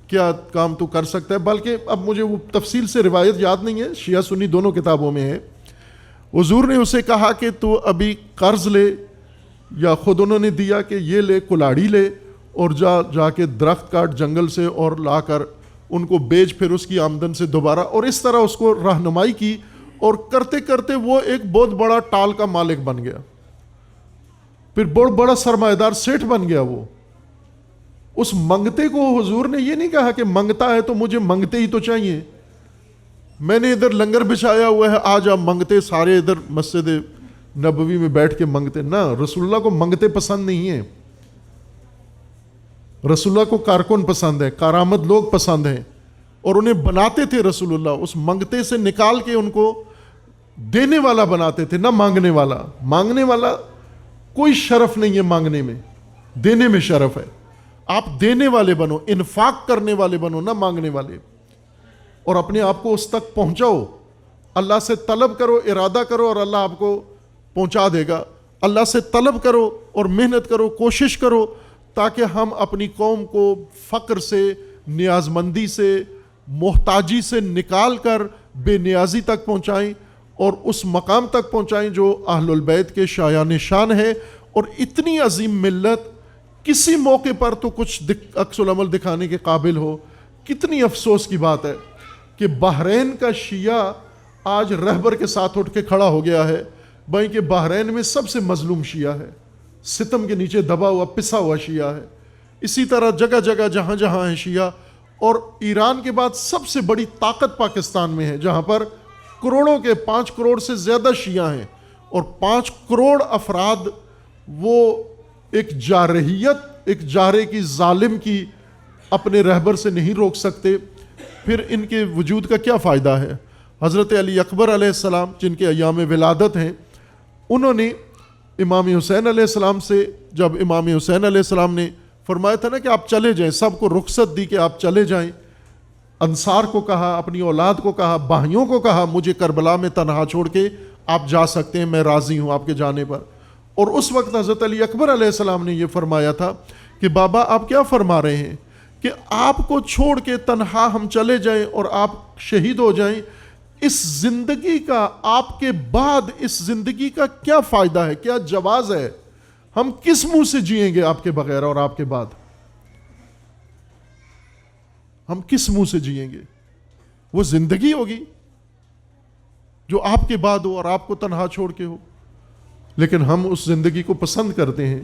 A: کیا کام تو کر سکتا ہے, بلکہ اب مجھے وہ تفصیل سے روایت یاد نہیں ہے, شیعہ سنی دونوں کتابوں میں ہے. حضور نے اسے کہا کہ تو ابھی قرض لے, یا خود انہوں نے دیا کہ یہ لے کلاڑی لے اور جا کے درخت کاٹ جنگل سے اور لا کر ان کو بیچ, پھر اس کی آمدن سے دوبارہ, اور اس طرح اس کو رہنمائی کی, اور کرتے کرتے وہ ایک بہت بڑا ٹال کا مالک بن گیا, پھر بہت بڑا سرمایہ دار سیٹھ بن گیا. وہ اس منگتے کو حضور نے یہ نہیں کہا کہ منگتا ہے تو مجھے منگتے ہی تو چاہیے, میں نے ادھر لنگر بچھایا ہوا ہے آج آپ منگتے, سارے ادھر مسجد نبوی میں بیٹھ کے منگتے. نہ, رسول اللہ کو منگتے پسند نہیں ہیں. رسول اللہ کو کارکن پسند ہے, کارآمد لوگ پسند ہیں, اور انہیں بناتے تھے رسول اللہ اس منگتے سے نکال کے ان کو دینے والا بناتے تھے, نہ مانگنے والا. مانگنے والا کوئی شرف نہیں ہے مانگنے میں, دینے میں شرف ہے. آپ دینے والے بنو, انفاق کرنے والے بنو, نہ مانگنے والے, اور اپنے آپ کو اس تک پہنچاؤ. اللہ سے طلب کرو, ارادہ کرو, اور اللہ آپ کو پہنچا دے گا. اللہ سے طلب کرو اور محنت کرو, کوشش کرو, تاکہ ہم اپنی قوم کو فقر سے, نیاز مندی سے, محتاجی سے نکال کر بے نیازی تک پہنچائیں, اور اس مقام تک پہنچائیں جو اہل البیت کے شایان شان ہے. اور اتنی عظیم ملت کسی موقع پر تو کچھ عکس العمل دکھانے کے قابل ہو. کتنی افسوس کی بات ہے کہ بحرین کا شیعہ آج رہبر کے ساتھ اٹھ کے کھڑا ہو گیا ہے. بھائی کہ بحرین میں سب سے مظلوم شیعہ ہے, ستم کے نیچے دبا ہوا پسا ہوا شیعہ ہے. اسی طرح جگہ جگہ جہاں جہاں ہیں شیعہ. اور ایران کے بعد سب سے بڑی طاقت پاکستان میں ہے, جہاں پر کروڑوں کے 5 کروڑ سے زیادہ شیعہ ہیں, اور 5 کروڑ افراد وہ ایک جارحیت, ایک جارے کی, ظالم کی اپنے رہبر سے نہیں روک سکتے. پھر ان کے وجود کا کیا فائدہ ہے؟ حضرت علی اکبر علیہ السلام جن کے ایام ولادت ہیں, انہوں نے امام حسین علیہ السلام سے, جب امام حسین علیہ السلام نے فرمایا تھا نا کہ آپ چلے جائیں, سب کو رخصت دی کہ آپ چلے جائیں, انصار کو کہا, اپنی اولاد کو کہا, بھائیوں کو کہا مجھے کربلا میں تنہا چھوڑ کے آپ جا سکتے ہیں, میں راضی ہوں آپ کے جانے پر. اور اس وقت حضرت علی اکبر علیہ السلام نے یہ فرمایا تھا کہ بابا آپ کیا فرما رہے ہیں کہ آپ کو چھوڑ کے تنہا ہم چلے جائیں اور آپ شہید ہو جائیں, اس زندگی کا آپ کے بعد اس زندگی کا کیا فائدہ ہے، کیا جواز ہے؟ ہم کس منہ سے جئیں گے آپ کے بغیر اور آپ کے بعد؟ ہم کس منہ سے جئیں گے؟ وہ زندگی ہوگی جو آپ کے بعد ہو اور آپ کو تنہا چھوڑ کے ہو، لیکن ہم اس زندگی کو پسند کرتے ہیں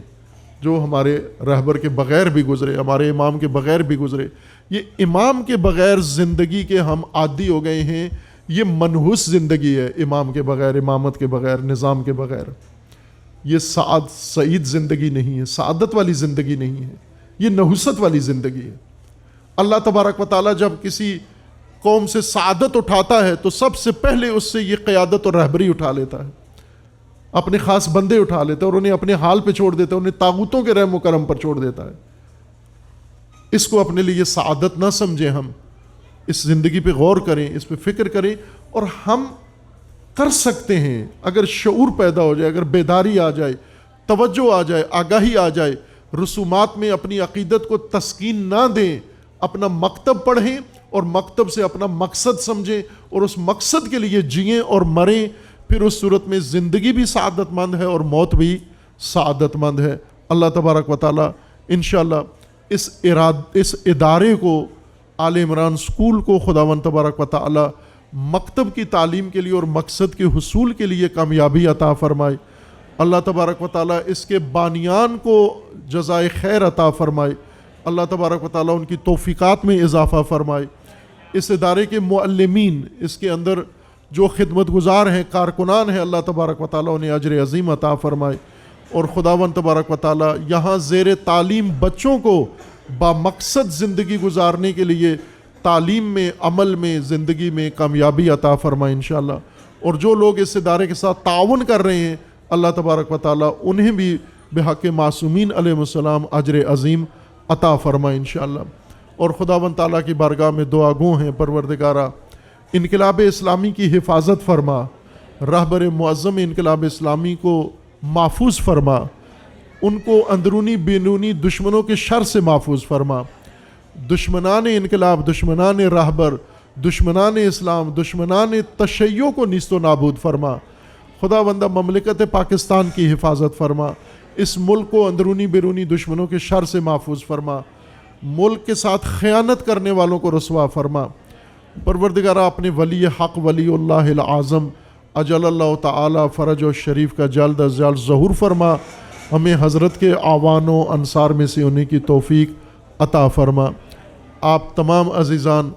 A: جو ہمارے رہبر کے بغیر بھی گزرے، ہمارے امام کے بغیر بھی گزرے۔ یہ امام کے بغیر زندگی کے ہم عادی ہو گئے ہیں، یہ منحوس زندگی ہے، امام کے بغیر، امامت کے بغیر، نظام کے بغیر۔ یہ سعید زندگی نہیں ہے، سعادت والی زندگی نہیں ہے، یہ نحوست والی زندگی ہے۔ اللہ تبارک و تعالیٰ جب کسی قوم سے سعادت اٹھاتا ہے تو سب سے پہلے اس سے یہ قیادت اور رہبری اٹھا لیتا ہے، اپنے خاص بندے اٹھا لیتا ہے اور انہیں اپنے حال پہ چھوڑ دیتا ہے، انہیں طاغوتوں کے رحم و کرم پر چھوڑ دیتا ہے۔ اس کو اپنے لیے سعادت نہ سمجھیں، ہم اس زندگی پہ غور کریں، اس پہ فکر کریں، اور ہم کر سکتے ہیں اگر شعور پیدا ہو جائے، اگر بیداری آ جائے، توجہ آ جائے، آگاہی آ جائے، رسومات میں اپنی عقیدت کو تسکین نہ دیں، اپنا مکتب پڑھیں اور مکتب سے اپنا مقصد سمجھیں اور اس مقصد کے لیے جئیں اور مریں، پھر اس صورت میں زندگی بھی سعادت مند ہے اور موت بھی سعادت مند ہے۔ اللہ تبارک و تعالیٰ انشاءاللہ اس ادارے کو، آل عمران اسکول کو، خداوند تبارک و تعالیٰ مکتب کی تعلیم کے لیے اور مقصد کے حصول کے لیے کامیابی عطا فرمائے۔ اللہ تبارک و تعالیٰ اس کے بانیان کو جزائے خیر عطا فرمائے۔ اللہ تبارک و تعالیٰ ان کی توفیقات میں اضافہ فرمائے۔ اس ادارے کے معلمین، اس کے اندر جو خدمت گزار ہیں، کارکنان ہیں، اللہ تبارک و تعالیٰ انہیں اجر عظیم عطا فرمائے، اور خداوند تبارک و تعالیٰ یہاں زیر تعلیم بچوں کو بامقصد زندگی گزارنے کے لیے تعلیم میں، عمل میں، زندگی میں کامیابی عطا فرمائے انشاءاللہ۔ اور جو لوگ اس ادارے کے ساتھ تعاون کر رہے ہیں، اللہ تبارک و تعالیٰ انہیں بھی بحق معصومین علیہ السلام اجر عظیم عطا فرمائے انشاءاللہ۔ اور خداوند تعالیٰ کی بارگاہ میں دعا گو ہیں، پروردگارہ انقلاب اسلامی کی حفاظت فرما، رہبر معظم انقلاب اسلامی کو محفوظ فرما، ان کو اندرونی بیرونی دشمنوں کے شر سے محفوظ فرما، دشمنان انقلاب، دشمنان رہبر، دشمنان اسلام، دشمنان تشیع کو نیست و نابود فرما۔ خداوندہ مملکت پاکستان کی حفاظت فرما، اس ملک کو اندرونی بیرونی دشمنوں کے شر سے محفوظ فرما، ملک کے ساتھ خیانت کرنے والوں کو رسوا فرما۔ پروردگارہ اپنے ولی حق ولی اللہ العظم اجل اللہ تعالی فرج و شریف کا جلد از جلد ظہور فرما، ہمیں حضرت کے اعوان و انصار میں سے انہیں کی توفیق عطا فرما۔ آپ تمام عزیزان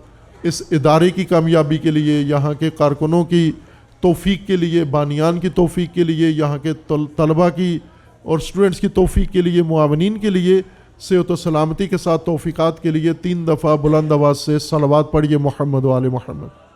A: اس ادارے کی کامیابی کے لیے، یہاں کے کارکنوں کی توفیق کے لیے، بانیان کی توفیق کے لیے، یہاں کے طلباء کی اور اسٹوڈنٹس کی توفیق کے لیے، معاونین کے لیے صحت و سلامتی کے ساتھ توفیقات کے لیے 3 دفعہ بلند آواز سے صلوات پڑھیے محمد و آل محمد۔